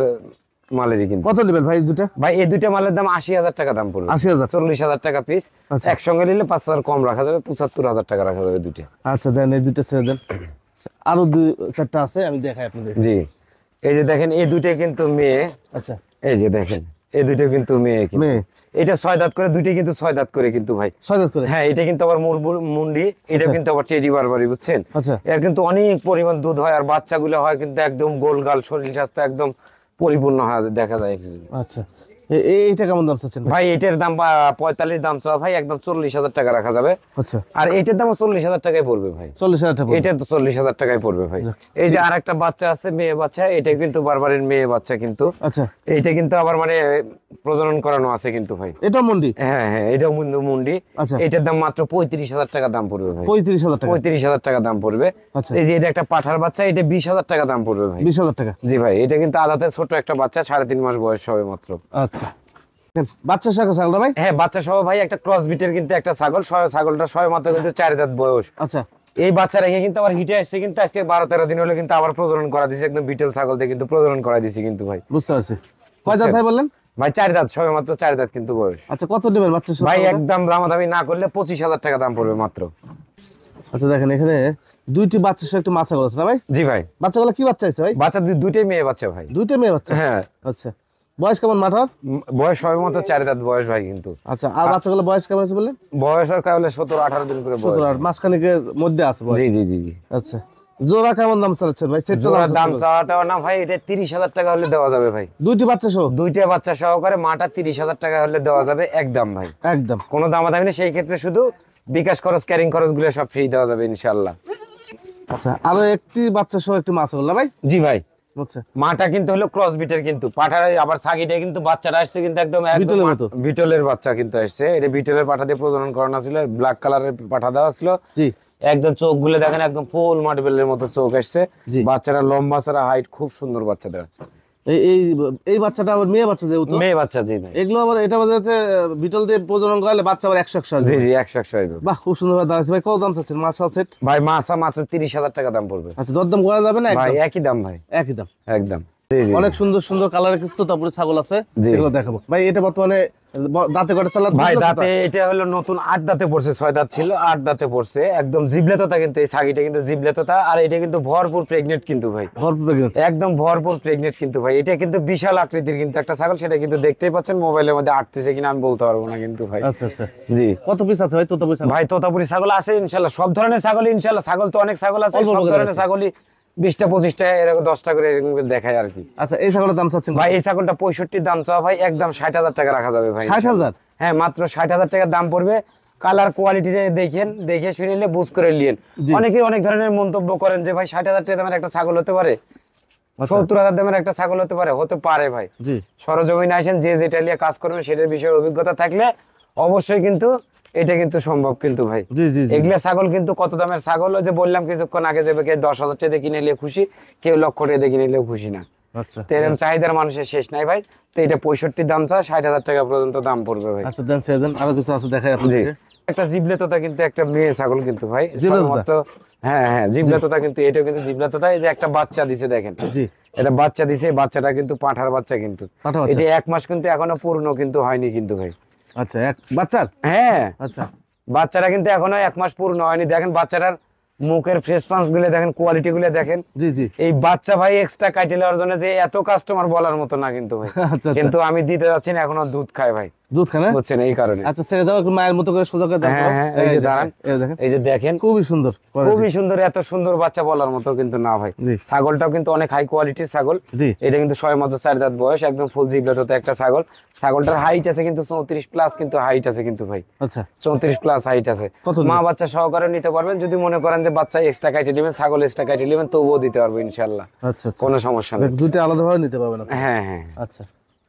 মালেরই কিন্তু। কত নেবেন ভাই দুটা? ভাই এই দুইটা মালের দাম 80,000 টাকা দাম পড়বে। 80,000। 40,000 টাকা পিস। আচ্ছা। একসঙ্গে নিলে 5,000 কম রাখা যাবে, 75,000 টাকা রাখা যাবে দুইটা। আচ্ছা দেন এই দুইটা ছেড়ে দেন। আরো দুই চারটা আছে আমি দেখাই আপনাদের। জি এই যে দেখেন এই দুইটা কিন্তু মেয়ে। আচ্ছা এই যে দেখেন এই দুইটা কিন্তু মেয়ে কিন্তু। মেয়ে। এটা 6 দাঁত করে, দুইটা কিন্তু 6 দাঁত করে কিন্তু ভাই। 6 দাঁত করে। হ্যাঁ এটা কিন্তু আবার মুন্ডি, এটা আচ্ছা। কিন্তু আবার টেডি বারবারি, বুঝছেন? আচ্ছা এর কিন্তু অনেক পরিমাণ দুধ হয়, আর বাচ্চাগুলো হয় কিন্তু একদম গোলগাল, শরীর স্বাস্থ্য একদম পরিপূর্ণ হয় দেখা যায়। আচ্ছা এইটা কেমন দাম চাচ্ছেন ভাই? ভাই এটার দাম 45 দাম চাওয়া ভাই, একদম 40,000 টাকা রাখা যাবে। আচ্ছা আর এইটার দামও 40,000 টাকায় পড়বে ভাই। 40,000 টাকা। এটা তো 40,000 টাকায় পড়বে ভাই। এই যে আর একটা বাচ্চা আছে মেয়ে বাচ্চা, এটা কিন্তু বারবারের মেয়ে বাচ্চা কিন্তু। আচ্ছা এইটা কিন্তু আবার মানে প্রজনন করানো আছে কিন্তু ভাই। এটা মন্ডি। হ্যাঁ হ্যাঁ এটাও কিন্তু মুন্ডি। আচ্ছা এটার দাম মাত্র 35,000 টাকা দাম পড়বে ভাই। 35,000 টাকা। 35,000 টাকা দাম পড়বে। আচ্ছা এই যে এটা একটা পাঠার বাচ্চা, এটা 20,000 টাকা দাম পড়বে ভাই। 20,000 টাকা। জি ভাই এটা কিন্তু আদাতে ছোট একটা বাচ্চা, 3.5 মাস বয়স হবে মাত্র। আচ্ছা বাচ্চা শাখা ছাগলটা ভাই? হ্যাঁ বাচ্চা সহ ভাই, একটা ক্রস বিটের কিন্তু একটা ছাগল, ছাগলটা সবে মাত্র কিন্তু 4 দাঁত বয়স। আচ্ছা এই বাচ্চা রেখে কিন্তু আবার হিটে আসছে কিন্তু, আজকে 12-13 দিন হলো কিন্তু আবার প্রজনন করা দিছে, একদম বিটেল ছাগল দিয়ে কিন্তু প্রজনন করা দিছে কিন্তু ভাই। বুঝতে পারছি। কয় দাঁত ভাই বললেন? ভাই 4 দাঁত, সবে মাত্র 4 দাঁত কিন্তু বয়স। আচ্ছা কত নেবেন বাচ্চা সহ? ভাই একদম দামাদামি না করলে 25,000 টাকা দাম পড়বে মাত্র। আচ্ছা দেখেন এখানে দুইটি বাচ্চা সহ একটু মাছা আছে না ভাই? জি ভাই। বাচ্চাগুলো কি বাচ্চা আছে ভাই? বাচ্চা দুইটাই মেয়ে বাচ্চা ভাই। দুইটা মেয়ে বাচ্চা? হ্যাঁ আচ্ছা বয়স কেমন মাঠার? বয়স সবে মাত্র 4 দাঁত বয়স ভাই কিন্তু। আচ্ছা আর বাচ্চাগুলো বয়স কেমন আছে বললেন? বয়স আর কাহলে 17-18 দিন করে বয়স। 17 মাসখানেকের মধ্যে আছে বয়স। জি জি জি জি। আচ্ছা জোড়া কেমন দাম চাচ্ছেন ভাই? সেটটা জোড়ার দাম দাম চাওয়াটাও না ভাই, এটা 30,000 টাকা হলে দেওয়া যাবে ভাই। দুইটি বাচ্চা সহ? দুইটা বাচ্চা সহকারে মাটা 30,000 টাকা হলে দেওয়া যাবে একদম ভাই। একদম কোনো দামাদামি নেই, সেই ক্ষেত্রে শুধু বিকাশ খরচ, ক্যারিং খরচ গুলো সব ফ্রি দেওয়া যাবে ইনশাআল্লাহ। আচ্ছা আরো একটি বাচ্চা সহ একটি মাছ হলো না ভাই? জি ভাই। আচ্ছা মাটা কিন্তু হলো ক্রস বিটের কিন্তু, পাঠার আবার সাগিটা কিন্তু বাচ্চাটা আসছে কিন্তু একদম বিটলের মতো। বিটলের বাচ্চা কিন্তু আসছে। এটা বিটলের পাঠা দিয়ে প্রজনন করানো ছিল, ব্ল্যাক কালারের পাঠা দেওয়া ছিল। জি একদম চোখ গুলো দেখেন একদম ফুল মার্বেলের মতো চোখ আসছে। জি। বাচ্চারা লম্বা ছাড়া হাইট খুব সুন্দর বাচ্চাদের। এই এই এই বাচ্চাটা আবার মেয়ে বাচ্চা যেহেতু, মেয়ে বাচ্চা। জি ভাই। এগুলো আবার এটা বাজাতে বিটল দিয়ে প্রজনন করলে বাচ্চা আবার 100 আসবে। জি জি 100 আসবে। বাহ খুব সুন্দর দাম আছে ভাই। কত দাম চাচ্ছেন মাছ সেট? ভাই মাছা মাত্র 30,000 টাকা দাম পড়বে। আচ্ছা দরদাম করা যাবে না? ভাই একদম একই দাম ভাই, একই দাম। একদম। জি জি। অনেক সুন্দর সুন্দর কালারের কিছু তারপরে ছাগল আছে, জি। সেগুলো দেখাবো ভাই। এটা বর্তমানে দাঁতে কটা চালাত? ভাই দাঁতে এটা হলো নতুন 8 দাঁতে পড়ছে, 6 দাঁত ছিল 8 দাঁতে পড়ছে, একদম জিবলেততা কিন্তু এই ছাগিটা কিন্তু জিবলেততা, আর এটা কিন্তু ভরপুর প্রেগনেন্ট কিন্তু ভাই, ভরপুর প্রেগনেন্ট। একদম ভরপুর প্রেগনেন্ট কিন্তু ভাই। এটা কিন্তু বিশাল আকৃতির কিন্তু একটা ছাগল, সেটা কিন্তু দেখতেই পাচ্ছেন মোবাইলের মধ্যে আটতেছে কিনা আমি বলতে পারবো না কিন্তু ভাই। আচ্ছা আচ্ছা জি কত পিস আছে ভাই তোতাপুরি ছাগল? ভাই তোতাপুরি ছাগল আছে ইনশাআল্লাহ, সব ধরনের ছাগল ইনশাআল্লাহ। ছাগল তো অনেক ছাগল আছে, অল্প সব করে ধরনের আছে। ছাগলই 20টা 25টা এরকম 10টা করে এরকম করে দেখায় আর কি। আচ্ছা এই ছাগলের দাম চাচ্ছেন ভাই এই ছাগলটা 65 দাম চাওয়া ভাই, একদম 60,000 টাকা রাখা যাবে ভাই। 60,000? হ্যাঁ মাত্র 60,000 টাকা দাম পড়বে। কালার কোয়ালিটিটা দেখেন, দেখে শুনিলে বুঝ করে নিয়েন। জি। অনেকেই অনেক ধরনের মন্তব্য করেন যে ভাই 60,000 টাকা দামের একটা ছাগল হতে পারে, আচ্ছা। 70,000 দামের একটা ছাগল হতে পারে। হতে পারে ভাই, জি সরজমিনে আসেন, যে যেটা নিয়ে কাজ করবেন সেটার বিষয়ে অভিজ্ঞতা থাকলে অবশ্যই কিন্তু এটা কিন্তু সম্ভব কিন্তু ভাই। জি জি জি। এগুলা ছাগল কিন্তু কত দামের ছাগল, ওই যে বললাম কিছুক্ষণ আগে, যে কেউ 10,000 টাকা দিয়ে কিনে নিলে খুশি, কেউ 1,00,000 টাকা দিয়ে কিনে নিলেও খুশি না। আচ্ছা তো এরকম চাহিদার মানুষের শেষ নাই ভাই। তো এটা 65 দাম চা, 60,000 টাকা পর্যন্ত দাম পড়বে ভাই। আচ্ছা দেন ছেড়ে দেন, আরো কিছু আছে দেখাই জি আপনাদের। একটা জিবলেততা কিন্তু একটা মেয়ে ছাগল কিন্তু ভাই, জিবলেততা? শুধুমাত্র হ্যাঁ হ্যাঁ জিবলেততা কিন্তু, এটাও কিন্তু জিবলেততা। এই যে একটা বাচ্চা দিছে দেখেন, জি এটা বাচ্চা দিছে, বাচ্চাটা কিন্তু পাঠার বাচ্চা কিন্তু। পাঠা বাচ্চা? এটা 1 মাস কিন্তু এখনো পূর্ণ কিন্তু হয়নি কিন্তু ভাই। আচ্ছা এক বাচ্চার? হ্যাঁ আচ্ছা বাচ্চাটা কিন্তু এখনো 1 মাস পূর্ণ হয়নি। দেখেন বাচ্চাটার মুখের ফ্রেশ পাঞ্চ গুলো দেখেন, কোয়ালিটি গুলো দেখেন। জি জি এই বাচ্চা ভাই এক্সট্রা কাইটে নেওয়ার জন্য যে এত কাস্টমার বলার মতো না কিন্তু ভাই। আচ্ছা, আচ্ছা। কিন্তু আমি দিতে যাচ্ছি না, এখনো দুধ খায় ভাই। দুধ খায় না, বুঝছেন, এই কারণে। আচ্ছা ছেড়ে দাও একটু মায়ের মতো করে সোজা করে দাও। হ্যাঁ, এই যে দাঁড়ান, এই যে দেখেন খুবই সুন্দর, খুবই সুন্দর, এত সুন্দর বাচ্চা বলার মতো কিন্তু না ভাই। ছাগলটাও কিন্তু অনেক হাই কোয়ালিটির ছাগল। এটা কিন্তু 6 মাস 4 দাঁত বয়স, একদম ফুল জিবলাতে একটা ছাগল। ছাগলটার হাইট আছে কিন্তু 34 প্লাস কিন্তু হাইট আছে কিন্তু ভাই। আচ্ছা 34 প্লাস হাইট আছে। মা বাচ্চা সহকারে নিতে পারবেন, যদি মনে করেন যে বাচ্চা এক্সট্রা কাটে নেবেন, ছাগল এক্সট্রা কাটে নেবেন, তবুও দিতে পারবো ইনশাআল্লাহ। আচ্ছা আচ্ছা, কোনো সমস্যা নেই, দুটো আলাদা ভাবে নিতে পারবেন। হ্যাঁ হ্যাঁ। আচ্ছা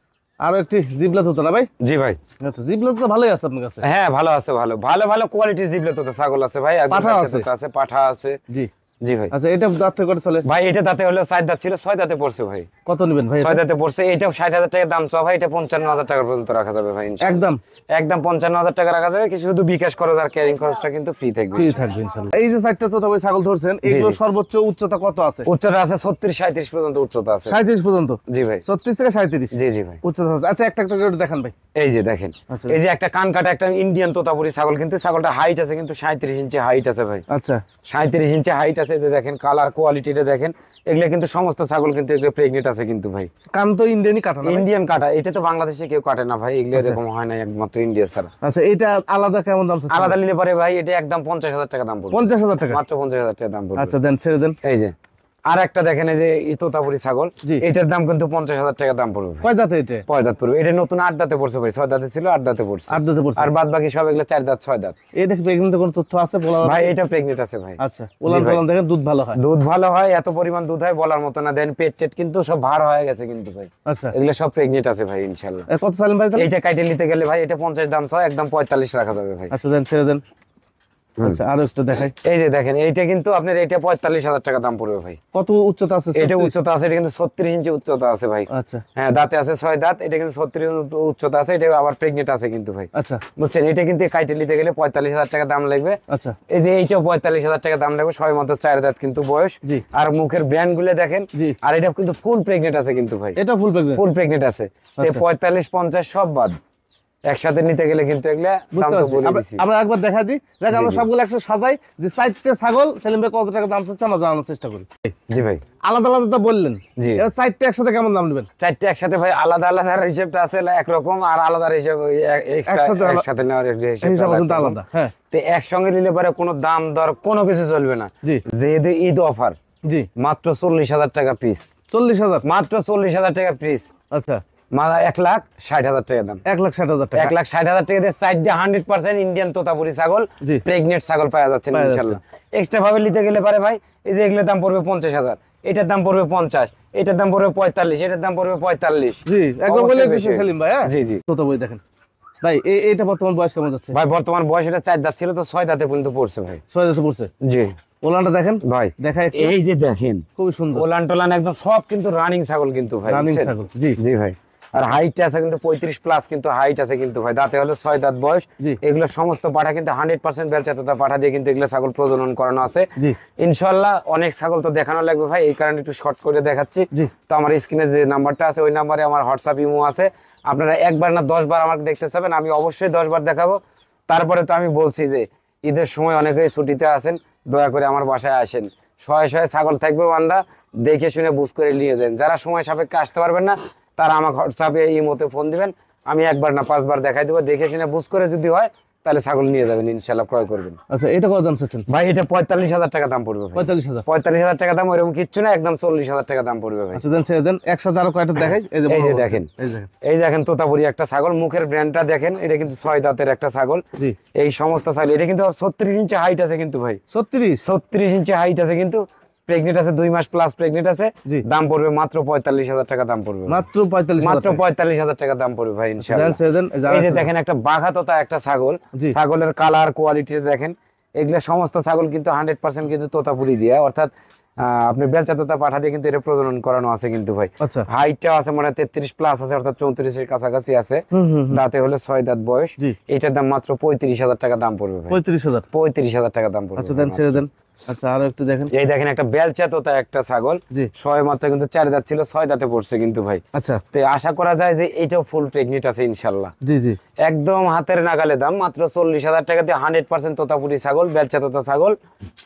আরো একটি জিবলা তোতা না ভাই? জি ভাই। আচ্ছা জিবলা তো ভালোই আছে আপনার কাছে? হ্যাঁ ভালো আছে, ভালো ভালো ভালো কোয়ালিটির জিবলা তোতা ছাগল আছে ভাই। পাঠা আছে, পাঠা আছে। জি জি ভাই। আচ্ছা এটা দাঁতে করে চলে ভাই? এটা দাঁতে হলো 4 দাঁত ছিল, 6 দাঁতে পড়ছে ভাই। কত নেবেন ভাই? 6 দাঁতে পড়ছে। এটাও 60,000 টাকা দাম চাও ভাই। এটা 55,000 টাকা পর্যন্ত রাখা যাবে ভাই ইনশাআল্লাহ। একদম একদম 55,000 টাকা রাখা যাবে, কিছু শুধু বিকাশ খরচ আর ক্যারিং খরচটা কিন্তু ফ্রি থাকবে, ফ্রি থাকবে ইনশাআল্লাহ। এই যে 4টা তোতা ভাই ছাগল ধরছেন, এগুলো সর্বোচ্চ উচ্চতা কত আছে? উচ্চতা আছে 36 37 পর্যন্ত উচ্চতা আছে। 37 পর্যন্ত? জি ভাই, 36 থেকে 37। জি জি ভাই, উচ্চতা আছে। আচ্ছা একটা একটা করে দেখান ভাই। এই যে দেখেন, এই যে একটা কান কাটা একটা ইন্ডিয়ান তোতাপুরি ছাগল, কিন্তু ছাগলটা হাইট আছে কিন্তু 37 ইঞ্চি হাইট আছে ভাই। আচ্ছা 37 ইঞ্চি হাইট আছে। এই যে দেখেন কালার কোয়ালিটিটা দেখেন, এগুলা কিন্তু সমস্ত ছাগল কিন্তু এগুলো প্রেগনেন্ট আছে কিন্তু ভাই। কান তো ইন্ডিয়ানই কাটা না? ইন্ডিয়ান কাটা। এটা তো বাংলাদেশে কেউ কাটে না ভাই, এগুলো এরকম হয় না, একমাত্র ইন্ডিয়া ছাড়া। আচ্ছা এটা আলাদা কেমন দাম? আলাদা নিলে পরে ভাই এটা একদম 50,000 টাকা দাম পড়বে। 50,000 টাকা? মাত্র 50,000 টাকা দাম পড়বে। আচ্ছা দেন, ছেড়ে দেন। এই যে আর একটা দেখেন, এই যে তোতাপুরি ছাগল, এটার দাম কিন্তু 50,000 টাকা দাম পড়বে। কয় দাঁতে এটা? 5 দাঁত পড়বে। এটা নতুন 8 দাঁতে পড়ছে ভাই, 6 দাঁতে ছিল 8 দাঁতে পড়ছে। 8 দাঁতে পড়ছে। আর বাদ বাকি সব এগুলো 4 দাঁত 6 দাঁত। এই দেখে প্রেগন্যান্ট কোন তথ্য আছে বলা ভাই? এটা প্রেগন্যান্ট আছে ভাই। আচ্ছা ওলান টোলান দেখেন দুধ ভালো হয়? দুধ ভালো হয়, এত পরিমাণ দুধ হয় বলার মতো না। দেন পেট টেট কিন্তু সব ভার হয়ে গেছে কিন্তু ভাই। আচ্ছা এগুলো সব প্রেগন্যান্ট আছে ভাই ইনশাআল্লাহ। কত চাইলেন ভাই? এটা কাইটে নিতে গেলে ভাই এটা 50 দাম চাও, একদম 45 রাখা যাবে ভাই। আচ্ছা দেন, ছেড়ে দেন। আচ্ছা আরো একটু দেখাই। এই যে দেখেন, এইটা কিন্তু আপনার এটা 45,000 টাকা দাম পড়বে ভাই। কত উচ্চতা আছে? এটা উচ্চতা আছে, এটা কিন্তু 36 ইঞ্চি উচ্চতা আছে ভাই। আচ্ছা হ্যাঁ, দাঁতে আছে 6 দাঁত। এটা কিন্তু 36 উচ্চতা আছে। এটা আবার প্রেগনেন্ট আছে কিন্তু ভাই। আচ্ছা বুঝছেন, এটা কিন্তু কাইটে নিতে গেলে 45,000 টাকা দাম লাগবে। আচ্ছা এই যে এইটাও 45,000 টাকা দাম লাগবে। 6 মাস 4 দাঁত কিন্তু বয়স। আর মুখের ব্যান্ড গুলো দেখেন। আর এটা কিন্তু ফুল প্রেগনেন্ট আছে কিন্তু ভাই। এটা ফুল প্রেগনেন্ট? ফুল প্রেগনেন্ট আছে। 45 50 সব বাদ, একসাথে নিতে গেলে কিন্তু এগুলা দাম তো বলে দিছি। আমরা একবার দেখা দিই, দেখ আমরা সবগুলো একসাথে সাজাই যে 4টে ছাগল সেলিম ভাই কত টাকা দাম চাচ্ছে আমরা জানানোর চেষ্টা করি। জি ভাই। আলাদা আলাদা তো বললেন, জি এবার 4টে একসাথে কেমন দাম নেবেন? 4টে একসাথে ভাই আলাদা আলাদা হিসাবটা আছে একরকম, আর আলাদা হিসাব একসাথে নেওয়ার হিসাব কিন্তু আলাদা। হ্যাঁ, তো একসঙ্গে নিলে পরে কোনো দাম দর কোনো কিছু চলবে না। জি যেহেতু ঈদ অফার, জি মাত্র 40,000 টাকা পিস। 40,000? মাত্র 40,000 টাকা পিস। আচ্ছা 1,60,000 টাকা দাম। 1,60,000 টাকা? 1,60,000 টাকা দিয়ে 100% ইন্ডিয়ান তোতাপুরি ছাগল, প্রেগনেন্ট ছাগল পাওয়া যাচ্ছে ইনশাআল্লাহ। এক্সট্রা ভাবে নিতে গেলে পারে ভাই, এই যে এগুলোর দাম পড়বে 50,000, এটার দাম পড়বে 50, এটার দাম পড়বে 45, এটার দাম পড়বে 45। জি একদম বলে দিছি সেলিম ভাই। হ্যাঁ জি জি। তোতা বই দেখেন ভাই, এটা বর্তমান বয়স কেমন যাচ্ছে ভাই? বর্তমান বয়স এটা 4 দাঁত ছিল, তো 6 দাঁতে পর্যন্ত পড়ছে ভাই। 6 দাঁতে পড়ছে? জি। ওলানটা দেখেন ভাই, দেখাই। এই যে দেখেন খুবই সুন্দর ওলান টোলান একদম সব কিন্তু রানিং ছাগল কিন্তু ভাই। রানিং ছাগল? জি জি ভাই। আর হাইট আছে কিন্তু 35 প্লাস কিন্তু হাইট আছে কিন্তু ভাই। দাঁতে হলো 6 দাঁত বয়স। এগুলো সমস্ত পাঠা কিন্তু 100% বেলচাতা পাঠা দিয়ে কিন্তু এগুলো ছাগল প্রজনন করানো আছে ইনশাআল্লাহ। অনেক ছাগল তো দেখানো লাগবে ভাই, এই কারণে একটু শর্ট করে দেখাচ্ছি। তো আমার স্ক্রিনে যে নাম্বারটা আছে ওই নাম্বারে আমার হোয়াটসঅ্যাপ ইমো আছে। আপনারা একবার না 10 বার আমাকে দেখতে চাবেন, আমি অবশ্যই 10 বার দেখাবো। তারপরে তো আমি বলছি যে ঈদের সময় অনেকেই ছুটিতে আছেন, দয়া করে আমার বাসায় আসেন। শয়ে শয়ে ছাগল থাকবে বান্দা, দেখে শুনে বুঝ করে নিয়ে যান। যারা সময় সাপেক্ষে আসতে পারবেন না তারা আমাকে হোয়াটসঅ্যাপে ইমোতে ফোন দিবেন, আমি একবার না 5 বার দেখাই দেবো। দেখে শুনে বুঝ করে যদি হয় তাহলে ছাগল নিয়ে যাবেন ইনশাআল্লাহ, ক্রয় করবেন। আচ্ছা এটা কত দাম চাচ্ছেন ভাই? এটা 45,000 টাকা দাম পড়বে। 45,000 টাকা দাম, ওইরকম কিচ্ছু না, একদম 40,000 টাকা দাম পড়বে ভাই। আচ্ছা দেন, ছেড়ে দেন। একসাথে আরো কয়টা দেখাই। এই যে দেখেন, এই দেখেন তোতাপুরি একটা ছাগল, মুখের ব্র্যান্ডটা দেখেন। এটা কিন্তু 6 দাঁতের একটা ছাগল। জি এই সমস্ত ছাগল, এটা কিন্তু 36 ইঞ্চি হাইট আছে কিন্তু ভাই। 36 ইঞ্চি হাইট আছে কিন্তু প্রেগনেন্ট আছে, 2 মাস প্লাস প্রেগনেন্ট আছে। দাম পড়বে মাত্র 45,000 টাকা দাম পড়বে। মাত্র 45,000 টাকা দাম পড়বে ভাই ইনশাআল্লাহ। এই যে দেখেন একটা বাঘা তোতা একটা ছাগল, ছাগলের কালার কোয়ালিটি দেখেন। এগুলা সমস্ত ছাগল কিন্তু 100% কিন্তু তোতাপুরি দিয়ে, অর্থাৎ আপনি বেলচা তোতা পাঠা দিয়ে কিন্তু এটা প্রজনন করানো আছে কিন্তু ভাই। আচ্ছা হাইটটাও আছে মানে 33 প্লাস আছে, অর্থাৎ 34 এর কাছাকাছি আছে। দাঁতে হলো 6 দাঁত বয়স। এটার দাম মাত্র 35,000 টাকা দাম পড়বে ভাই। 35,000 টাকা দাম পড়বে। আচ্ছা দেন, ছেড়ে দেন। আচ্ছা আরো একটু দেখেন। এই দেখেন একটা বেলচা তোতা একটা ছাগল, 6 মাত্র কিন্তু 4 দাঁত ছিল, 6 দাঁতে পড়ছে কিন্তু ভাই। আচ্ছা তো আশা করা যায় যে এটাও ফুল প্রেগনেন্ট আছে ইনশাআল্লাহ। জি জি একদম হাতের নাগালে দাম, মাত্র 40,000 টাকা দিয়ে 100% তোতাপুরি ছাগল, বেলচা তোতা ছাগল,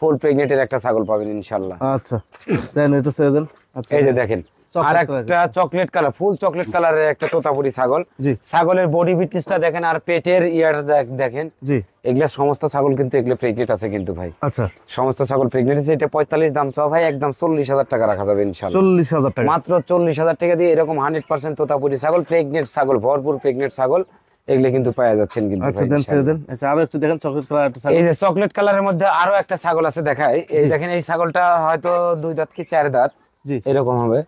ফুল প্রেগনেন্টের একটা ছাগল পাবেন ইনশাআল্লাহ। আচ্ছা দেন, এটা ছেড়ে দেন। আচ্ছা এই যে দেখেন আর একটা চকলেট কালার, ফুল চকলেট কালারের একটা তোতাপুরি ছাগল। ছাগলের বডি ফিটনেসটা দেখেন আর পেটের দেখেন। জি, এগুলা সমস্ত ছাগল কিন্তু এগুলো প্রেগনেন্ট আছে কিন্তু ভাই। আচ্ছা, সমস্ত ছাগল প্রেগনেন্ট আছে। এটা 45 দাম চাও ভাই, একদম 40,000 টাকা রাখা যাবে ইনশাআল্লাহ। 40,000 টাকা, মাত্র 40,000 টাকা দিয়ে এরকম 100% তোতাপুরি ছাগল, প্রেগনেন্ট ছাগল, ভরপুর প্রেগনেন্ট ছাগল এগুলো কিন্তু পাওয়া যাচ্ছেন কিন্তু। আচ্ছা দেন, ছেড়ে দেন। আচ্ছা, আরো একটু দেখেন চকলেট কালার একটা ছাগল। এই যে চকলেট কালারের মধ্যে আরো একটা ছাগল আছে দেখাই। এই দেখেন, এই ছাগলটা হয়তো 2 দাঁত কি 4 দাঁত এরকম হবে।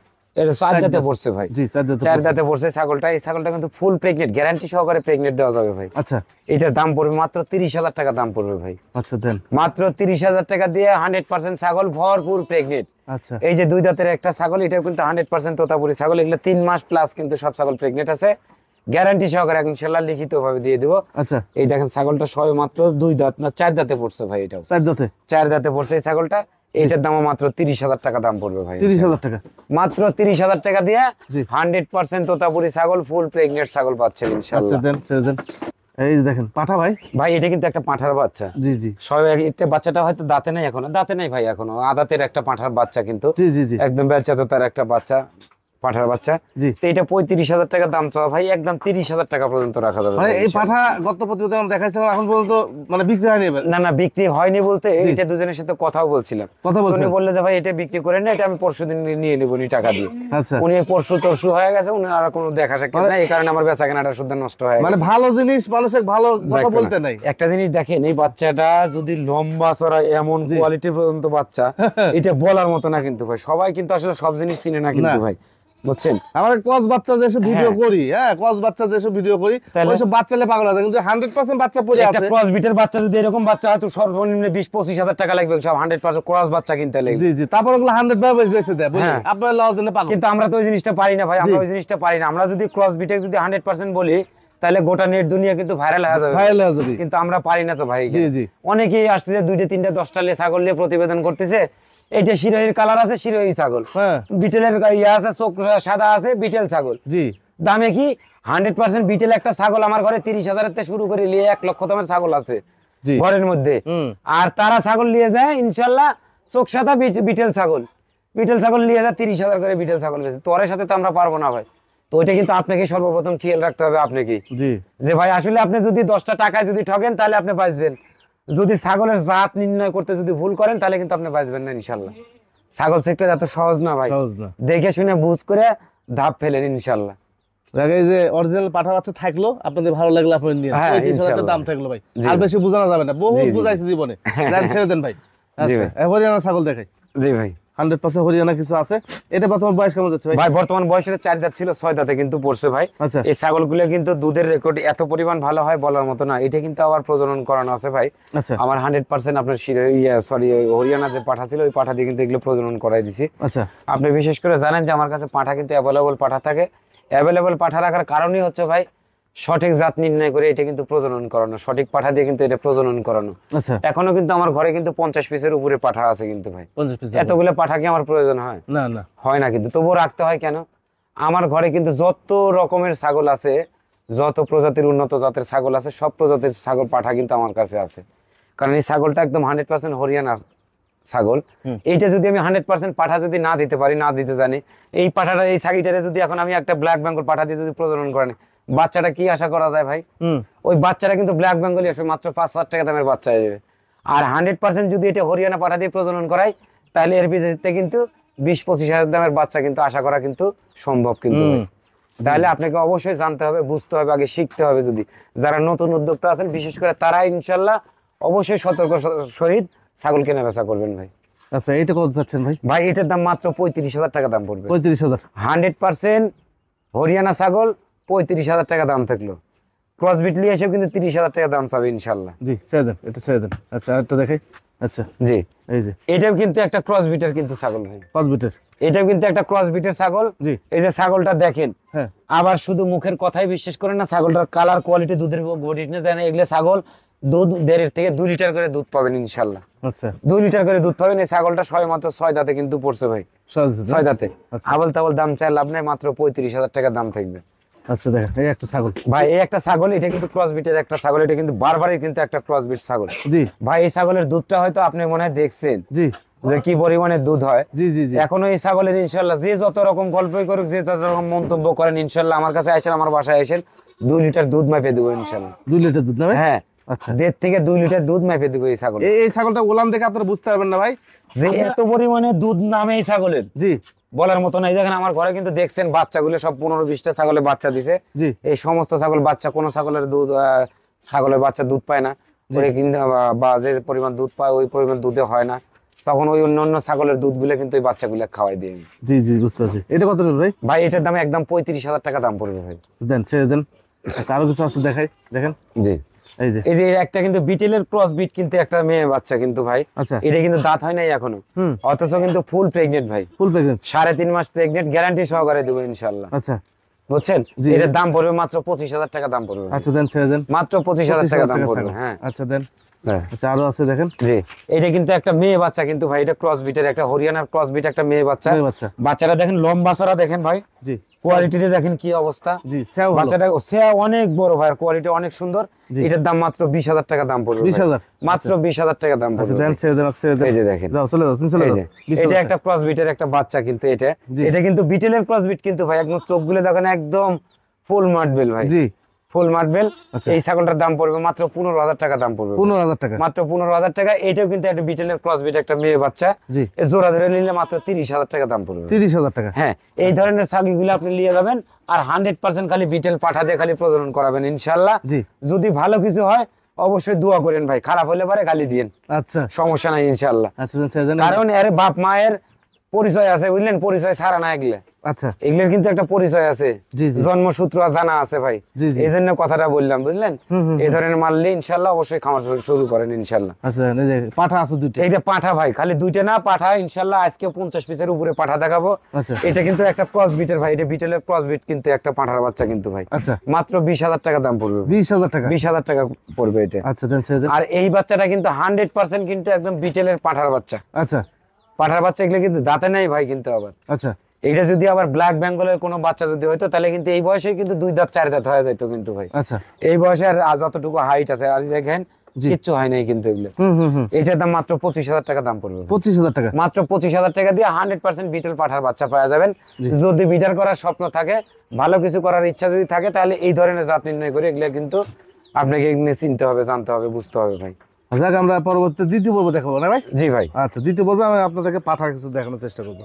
এটা 4 দাঁতে পড়ছে ভাই। জি, 4 দাঁতে পড়ছে ছাগলটা। এই ছাগলটা কিন্তু ফুল প্রেগনেন্ট, গ্যারান্টি সহকারে প্রেগনেন্ট দেওয়া যাবে ভাই। আচ্ছা, এটার দাম পড়বে মাত্র 30,000 টাকা দাম পড়বে ভাই। আচ্ছা দেন, মাত্র 30,000 টাকা দিয়ে 100% ছাগল, ভরপুর প্রেগনেন্ট। আচ্ছা, এই যে 2 দাঁতের একটা ছাগল, এটা কিন্তু 100% তোতাপুরি ছাগল। এগুলো 3 মাস প্লাস কিন্তু সব ছাগল প্রেগনেন্ট আছে, গ্যারান্টি সহকারে ইনশাআল্লাহ লিখিত ভাবে দিয়ে দেব। আচ্ছা, এই দেখেন ছাগলটা সবে মাত্র 2 দাঁত না 4 দাঁতে পড়ছে ভাই। এটাও 4 দাঁতে পড়ছে এই ছাগলটা। এইটার দাম মাত্র 30,000 টাকা দাম পড়বে ভাই। 30,000 টাকা, মাত্র 30,000 টাকা দিয়ে 100% তোতাপুরি ছাগল, ফুল প্রেগনেন্ট ছাগল পাচ্ছেন ইনশাআল্লাহ। আচ্ছা দেন, ছেড়ে দেন। এই যে দেখেন পাঠা ভাই। ভাই এটা কিন্তু একটা পাঁঠার বাচ্চা। জি, জি, সবে একটা বাচ্চাটা হয়তো দাঁতে নেই এখনো, দাঁতে নেই ভাই এখনো, আদাতের একটা পাঁঠার বাচ্চা কিন্তু। জি, জি, জি, একদম বেচা তো তার একটা বাচ্চা, পাঠার বাচ্চা। জি, তো এটা 35,000 টাকা দাম চাওয়া ভাই, একদম 30,000 টাকা পর্যন্ত রাখা যাবে। মানে এই পাঠা গত প্রতিবেদন দেখাইছিলাম, এখন পর্যন্ত মানে বিক্রি হয়নি। না বিক্রি হয়নি বলতে, এটা দুজনের সাথে কথাও বলছিলাম। উনি বললে যে ভাই এটা বিক্রি করে না, এটা আমি পরশুদিন নিয়ে নেব নি টাকা দিয়ে। আচ্ছা, উনি পরশু হয়ে গেছে, উনি আর কোনো দেখা সাক্ষাৎ নাই, এই কারণে আমার বেচা কেনাটা শুদ্ধ নষ্ট হয়ে গেছে। মানে ভালো জিনিস মানুষের ভালো কথা বলতে নাই। একটা জিনিস দেখেন, এই বাচ্চাটা যদি লম্বা চড়া এমন কোয়ালিটি পর্যন্ত বাচ্চা, এটা বলার মতো না কিন্তু ভাই। সবাই কিন্তু আসলে সব জিনিস চিনে না কিন্তু ভাই, বুঝছেন। আমার কস বাচ্চা যেসব ভিডিও করি, হ্যাঁ কস বাচ্চা যেসব ভিডিও করি, ওইসব বাচ্চালে পাগল আছে, কিন্তু 100% বাচ্চা পড়ে আছে। একটা ক্রস বিটের বাচ্চা যদি এরকম বাচ্চা হয় তো সর্বনিম্ন 20-25,000 টাকা লাগবে সব 100% ক্রস বাচ্চা কিনতে লাগবে। জি, জি, তারপর ওগুলো 100 ভাবে বেচে দেয়, বুঝলেন, আপনার লস জন্য পাগল। কিন্তু আমরা তো ওই জিনিসটা পারি না ভাই, আমরা ওই জিনিসটা পারি না। আমরা যদি ক্রস বিটে যদি 100% বলি, তাহলে গোটা নেট দুনিয়া কিন্তু ভাইরাল হয়ে যাবে, কিন্তু আমরা পারি না তো ভাই। জি, জি, অনেকেই আসছে 2টা 3টা 10টা লে ছাগল নিয়ে প্রতিবেদন করতেছে। এইটা শিরোহির কালার আছে, শিরোহি ছাগল, বিটেলের ইয়া আছে, চোখ সাদা আছে, বিটেল ছাগল। জি, দামে কি 100% বিটেল একটা ছাগল আমার ঘরে 30,000 থেকে শুরু করে নিয়ে 1 লক্ষ দামের ছাগল আছে ঘরের মধ্যে। আর তারা ছাগল নিয়ে যায় ইনশাল্লাহ চোখ সাদা বিটেল ছাগল, নিয়ে যায় 30,000 করে বিটেল ছাগল বেশি। তোর সাথে তো আমরা পারবো না ভাই। তো ওইটা কিন্তু আপনাকে সর্বপ্রথম খেয়াল রাখতে হবে আপনাকে, যে ভাই আসলে আপনি যদি 10টা টাকায় যদি ঠকেন তাহলে আপনি বাঁচবেন। যদি ছাগলের জাত নির্ণয় করতে যদি ভুল করেন তাহলে কিন্তু আপনি বাঁচবেন না ইনশাল্লাহ। ছাগল সেক্টর এত সহজ না ভাই, দেখে শুনে বুঝ করে ধাপ ফেলেন ইনশাল্লাহ। এই যে অরিজিনাল পাঠা বাচ্চা থাকলো, আপনাদের ভালো লাগলে আপনি নিন, 30,000 দাম থাকলো ভাই, আর বেশি বোঝানো যাবে না, বহু বুঝাইছি জীবনে, ছেড়ে দেন ভাই। আচ্ছা, হরিয়ানা ছাগল দেখাই। জি ভাই, 100% হরিয়ানা কিছু আছে। এটা বর্তমান বয়স কেমন যাচ্ছে ভাই? ভাই বর্তমান বয়সের 4 দাঁত ছিল, 6 দাঁতে কিন্তু পড়ছে ভাই। আচ্ছা, এই ছাগলগুলো কিন্তু দুধের রেকর্ড এত পরিমাণ ভালো হয় বলার মতো না। এটা কিন্তু আবার প্রজনন করানো আছে ভাই। আচ্ছা, আমার 100% আপনার হরিয়ানা যে পাঠা ছিল ওই পাঠা দিয়ে কিন্তু এগুলো প্রজনন করাই দিছি। আচ্ছা, আপনি বিশেষ করে জানেন যে আমার কাছে পাঠা কিন্তু অ্যাভেলেবল পাঠা থাকে। অ্যাভেলেবল পাঠা রাখার কারণই হচ্ছে ভাই সঠিক জাত নির্ণয় করে এটা কিন্তু প্রজনন করানো, সঠিক পাঠা দিয়ে কিন্তু এটা প্রজনন করানো। আচ্ছা, এখনো কিন্তু আমার ঘরে কিন্তু 50 পিসের উপরে পাঠা আছে কিন্তু ভাই। 50 পিস? এতগুলো পাঠা কি আমার প্রয়োজন হয়? না, না, হয় না, কিন্তু তবুও রাখতে হয়। কেন? আমার ঘরে কিন্তু যত রকমের ছাগল আছে, যত প্রজাতির উন্নত জাতের ছাগল আছে, সব প্রজাতির ছাগল পাঠা কিন্তু আমার কাছে আছে। কারণ এই ছাগলটা একদম 100% হরিয়ানা ছাগল। এইটা যদি আমি 100% পাঠা যদি না দিতে পারি, না দিতে জানি, এই পাঠাটা এই ছাগিটারে যদি এখন আমি একটা ব্ল্যাক বেঙ্গল পাঠা দিয়ে যদি প্রজনন করেন, বাচ্চাটা কি আশা করা যায় ভাই? ওই বাচ্চাটা কিন্তু ব্ল্যাক বেঙ্গলই আসবে, মাত্র 5,000 টাকা দামের বাচ্চা হয়ে যাবে। আর 100% যদি এটা হরিয়ানা পাঠা দিয়ে প্রজনন করাই, তাহলে এর ভিতরে কিন্তু 20-25,000 দামের বাচ্চা কিন্তু আশা করা কিন্তু সম্ভব কিন্তু। তাহলে আপনাকে অবশ্যই জানতে হবে, বুঝতে হবে, আগে শিখতে হবে। যদি যারা নতুন উদ্যোক্তা আছেন বিশেষ করে, তারা ইনশাল্লাহ অবশ্যই সতর্ক সহিত ছাগল কেনা বেচা করবেন ভাই। আচ্ছা, এটা কত যাচ্ছেন ভাই? ভাই এটার দাম মাত্র 35,000 টাকা দাম পড়বে। 35,000? 100% হরিয়ানা ছাগল 35,000 টাকা দাম থাকলো। ক্রস বিট লিয়ে এসেও কিন্তু 30,000 টাকা দাম চাবে ইনশাল্লাহ। জি, ছেড়ে দেন, এটা ছেড়ে দেন। আচ্ছা, আরেকটা দেখাই। আচ্ছা, জি, এই যে এটাও কিন্তু একটা ক্রস বিটের কিন্তু ছাগল ভাই। ক্রস বিটের? এটাও কিন্তু একটা ক্রস বিটের ছাগল। জি, এই যে ছাগলটা দেখেন, হ্যাঁ, আবার শুধু মুখের কথাই বিশ্বাস করেন না, ছাগলটার কালার, কোয়ালিটি, দুধের বডি জানেন, এগুলো ছাগল দুধ 1.5 থেকে 2 লিটার করে দুধ পাবেন ইনশাল্লাহ। আচ্ছা, 2 লিটার করে দুধ পাবেন। এই ছাগলটা মাত্র 6 দাঁতে কিন্তু পড়ছে ভাই, 6 দাঁতে। আবল তাবল দাম চাই লাভ নাই, মাত্র 35,000 টাকা দাম থাকবে। আচ্ছা, দেখেন এই একটা ছাগল ভাই, এই একটা ছাগল, এটা কিন্তু ক্রস বিটের একটা ছাগল, এটা কিন্তু বারবারই কিন্তু একটা ক্রস বিট ছাগল। জি ভাই, এই ছাগলের দুধটা হয়তো আপনি মনে হয় দেখছেন। জি, যে কি পরিমাণে দুধ হয়। জি জি জি। এখনো এই ছাগলের ইনশাল্লাহ যে যত রকম গল্পই করুক, যে যত রকম মন্তব্য করেন, ইনশাল্লাহ আমার কাছে আসেন, আমার বাসায় আসেন, 2 লিটার দুধ মাপে দেবো ইনশাল্লাহ। 2 লিটার দুধ না ভাই? হ্যাঁ, আচ্ছা। 1.5 থেকে 2 লিটার দুধ মাপে দেবো এই ছাগল। এই ছাগলটা ওলান দেখে আপনারা বুঝতে পারবেন না ভাই যে এত পরিমাণে দুধ নামে এই ছাগলের, জি বলার মতো নাই। দেখেন আমার ঘরে কিন্তু দেখছেন বাচ্চাগুলো সব 15-20টা ছাগলের বাচ্চা দিছে। জি। এই সমস্ত ছাগল বাচ্চা, কোন ছাগলের দুধ ছাগলের বাচ্চা দুধ পায় না, ওরে কিন্তু বা যে পরিমাণ দুধ পায় ওই পরিমাণ দুধে হয় না, তখন ওই অন্য ছাগলের দুধগুলো কিন্তু এই বাচ্চাগুলো খাওয়াই দিই আমি। জি জি বুঝতে পারছি। এটা কত নেবেন ভাই? ভাই এটার দাম একদম 35,000 টাকা দাম পড়বে ভাই। দেন, ছেড়ে দেন। আচ্ছা, আরো কিছু আছে দেখাই, দেখেন। জি, এই যে এই একটা কিন্তু বিটেলের ক্রস বিট, কিন্তু একটা মেয়ে বাচ্চা কিন্তু ভাই। আচ্ছা। এটা কিন্তু দাঁত হয় নাই এখনো, অথচ কিন্তু ফুল প্রেগনেন্ট ভাই, ফুল প্রেগনেন্ট, 3.5 মাস প্রেগনেন্ট, গ্যারান্টি সহকারে দেবো ইনশাল্লাহ। আচ্ছা বুঝছেন, জি। এটার দাম পড়বে মাত্র 25,000 টাকা দাম পড়বে। আচ্ছা দেন, ছেড়ে দেন। মাত্র 25,000 টাকা দাম পড়বে। হ্যাঁ আচ্ছা দেন। হ্যাঁ। আচ্ছা, আরো আছে দেখেন। জি, এটা কিন্তু একটা মেয়ে বাচ্চা কিন্তু ভাই, এটা ক্রস বিটের একটা হরিয়ানার ক্রস বিট একটা মেয়ে বাচ্চা। মেয়ে বাচ্চা। বাচ্চাটা দেখেন, লম্বাচারা দেখেন ভাই, জি কোয়ালিটিটা দেখেন কি অবস্থা। জি, সেও ভালো। বাচ্চাটা সে অনেক বড় ভাই, কোয়ালিটি অনেক সুন্দর। এটার দাম মাত্র 20,000 টাকা দাম পড়বে। 20,000? মাত্র 20,000 টাকা দাম আচ্ছা পড়বে। দেন, ছেড়ে দেন, ছেড়ে দেন। এই যে দেখেন, যাও, চলে যাও, তুমি চলে এই যাও। যে এটা একটা ক্রস বিটের একটা বাচ্চা কিন্তু এটা। এটা কিন্তু বিটেলের ক্রস বিট কিন্তু ভাই, একদম চোখগুলো দেখেন একদম ফুল মার্বেল ভাই। জি, ফুল মার্বেল। আচ্ছা। এই ছাগলটার দাম পড়বে মাত্র 15,000 টাকা দাম পড়বে। 15,000 টাকা? মাত্র 15,000 টাকা। এটাও কিন্তু একটা বিটেলের ক্রস বিট একটা মেয়ে বাচ্চা। জি। এ জোড়া ধরে নিলে মাত্র 30,000 টাকা দাম পড়বে। 30,000 টাকা? হ্যাঁ, এই ধরনের ছাগলগুলো আপনি নিয়ে যাবেন, আর 100% খালি বিটেল পাঠা দিয়ে খালি প্রজনন করাবেন ইনশাল্লাহ। জি। যদি ভালো কিছু হয় অবশ্যই দোয়া করেন ভাই, খারাপ হলে পারে গালি দিয়েন, আচ্ছা সমস্যা নাই ইনশাল্লাহ। আচ্ছা দেন, ছেড়ে দেন। কারণ এর বাপ মায়ের পরিচয় আছে, বুঝলেন, পরিচয় ছাড়া না এগুলো। আচ্ছা এগুলোর কিন্তু একটা পরিচয় আছে, জি জি জন্মসূত্র জানা আছে ভাই। জি জি। এই জন্য কথাটা বললাম, বুঝলেন। এই ধরনের মারলে ইনশাল্লাহ অবশ্যই খামার শুরু করেন ইনশাল্লাহ। আচ্ছা, এই যে পাঠা আছে দুইটা? এইটা পাঠা ভাই, খালি দুইটা না, পাঠা ইনশাল্লাহ আজকে 50 পিসের উপরে পাঠা দেখাবো। আচ্ছা। এটা কিন্তু একটা ক্রস বিটের ভাই, এটা বিটেলের ক্রস বিট কিন্তু একটা পাঠার বাচ্চা কিন্তু ভাই। আচ্ছা, মাত্র 20,000 টাকা দাম পড়বে। 20,000 টাকা? 20,000 টাকা পড়বে এটা। আচ্ছা দেন, ছেড়ে দেন। আর এই বাচ্চাটা কিন্তু 100% কিন্তু একদম বিটেলের পাঠার বাচ্চা। আচ্ছা পাঠার বাচ্চা এগুলো কিন্তু দাঁতে নাই ভাই কিন্তু আবার। আচ্ছা এটা যদি আবার ব্ল্যাক বেঙ্গলের কোনো বাচ্চা যদি হইতো, তাহলে কিন্তু এই বয়সে কিন্তু 2 দাঁত 4 দাঁত হয়ে যাইতো কিন্তু ভাই। আচ্ছা। এই বয়সে আর যতটুকু হাইট আছে আর দেখেন কিচ্ছু হয় নাই কিন্তু এগুলো। এটার দাম মাত্র 25,000 টাকা দাম পড়বে। 25,000 টাকা? মাত্র 25,000 টাকা দিয়ে 100% বিটেল পাঠার বাচ্চা পাওয়া যাবেন। যদি বিটার করার স্বপ্ন থাকে, ভালো কিছু করার ইচ্ছা যদি থাকে, তাহলে এই ধরনের জাত নির্ণয় করে এগুলো কিন্তু আপনাকে এগুলো চিনতে হবে, জানতে হবে, বুঝতে হবে ভাই। যাক, আমরা পরবর্তী দ্বিতীয় পর্ব দেখাবো না ভাই? জি ভাই। আচ্ছা, দ্বিতীয় পর্বে আমি আপনাদেরকে পাঠা কিছু দেখানোর চেষ্টা করবো।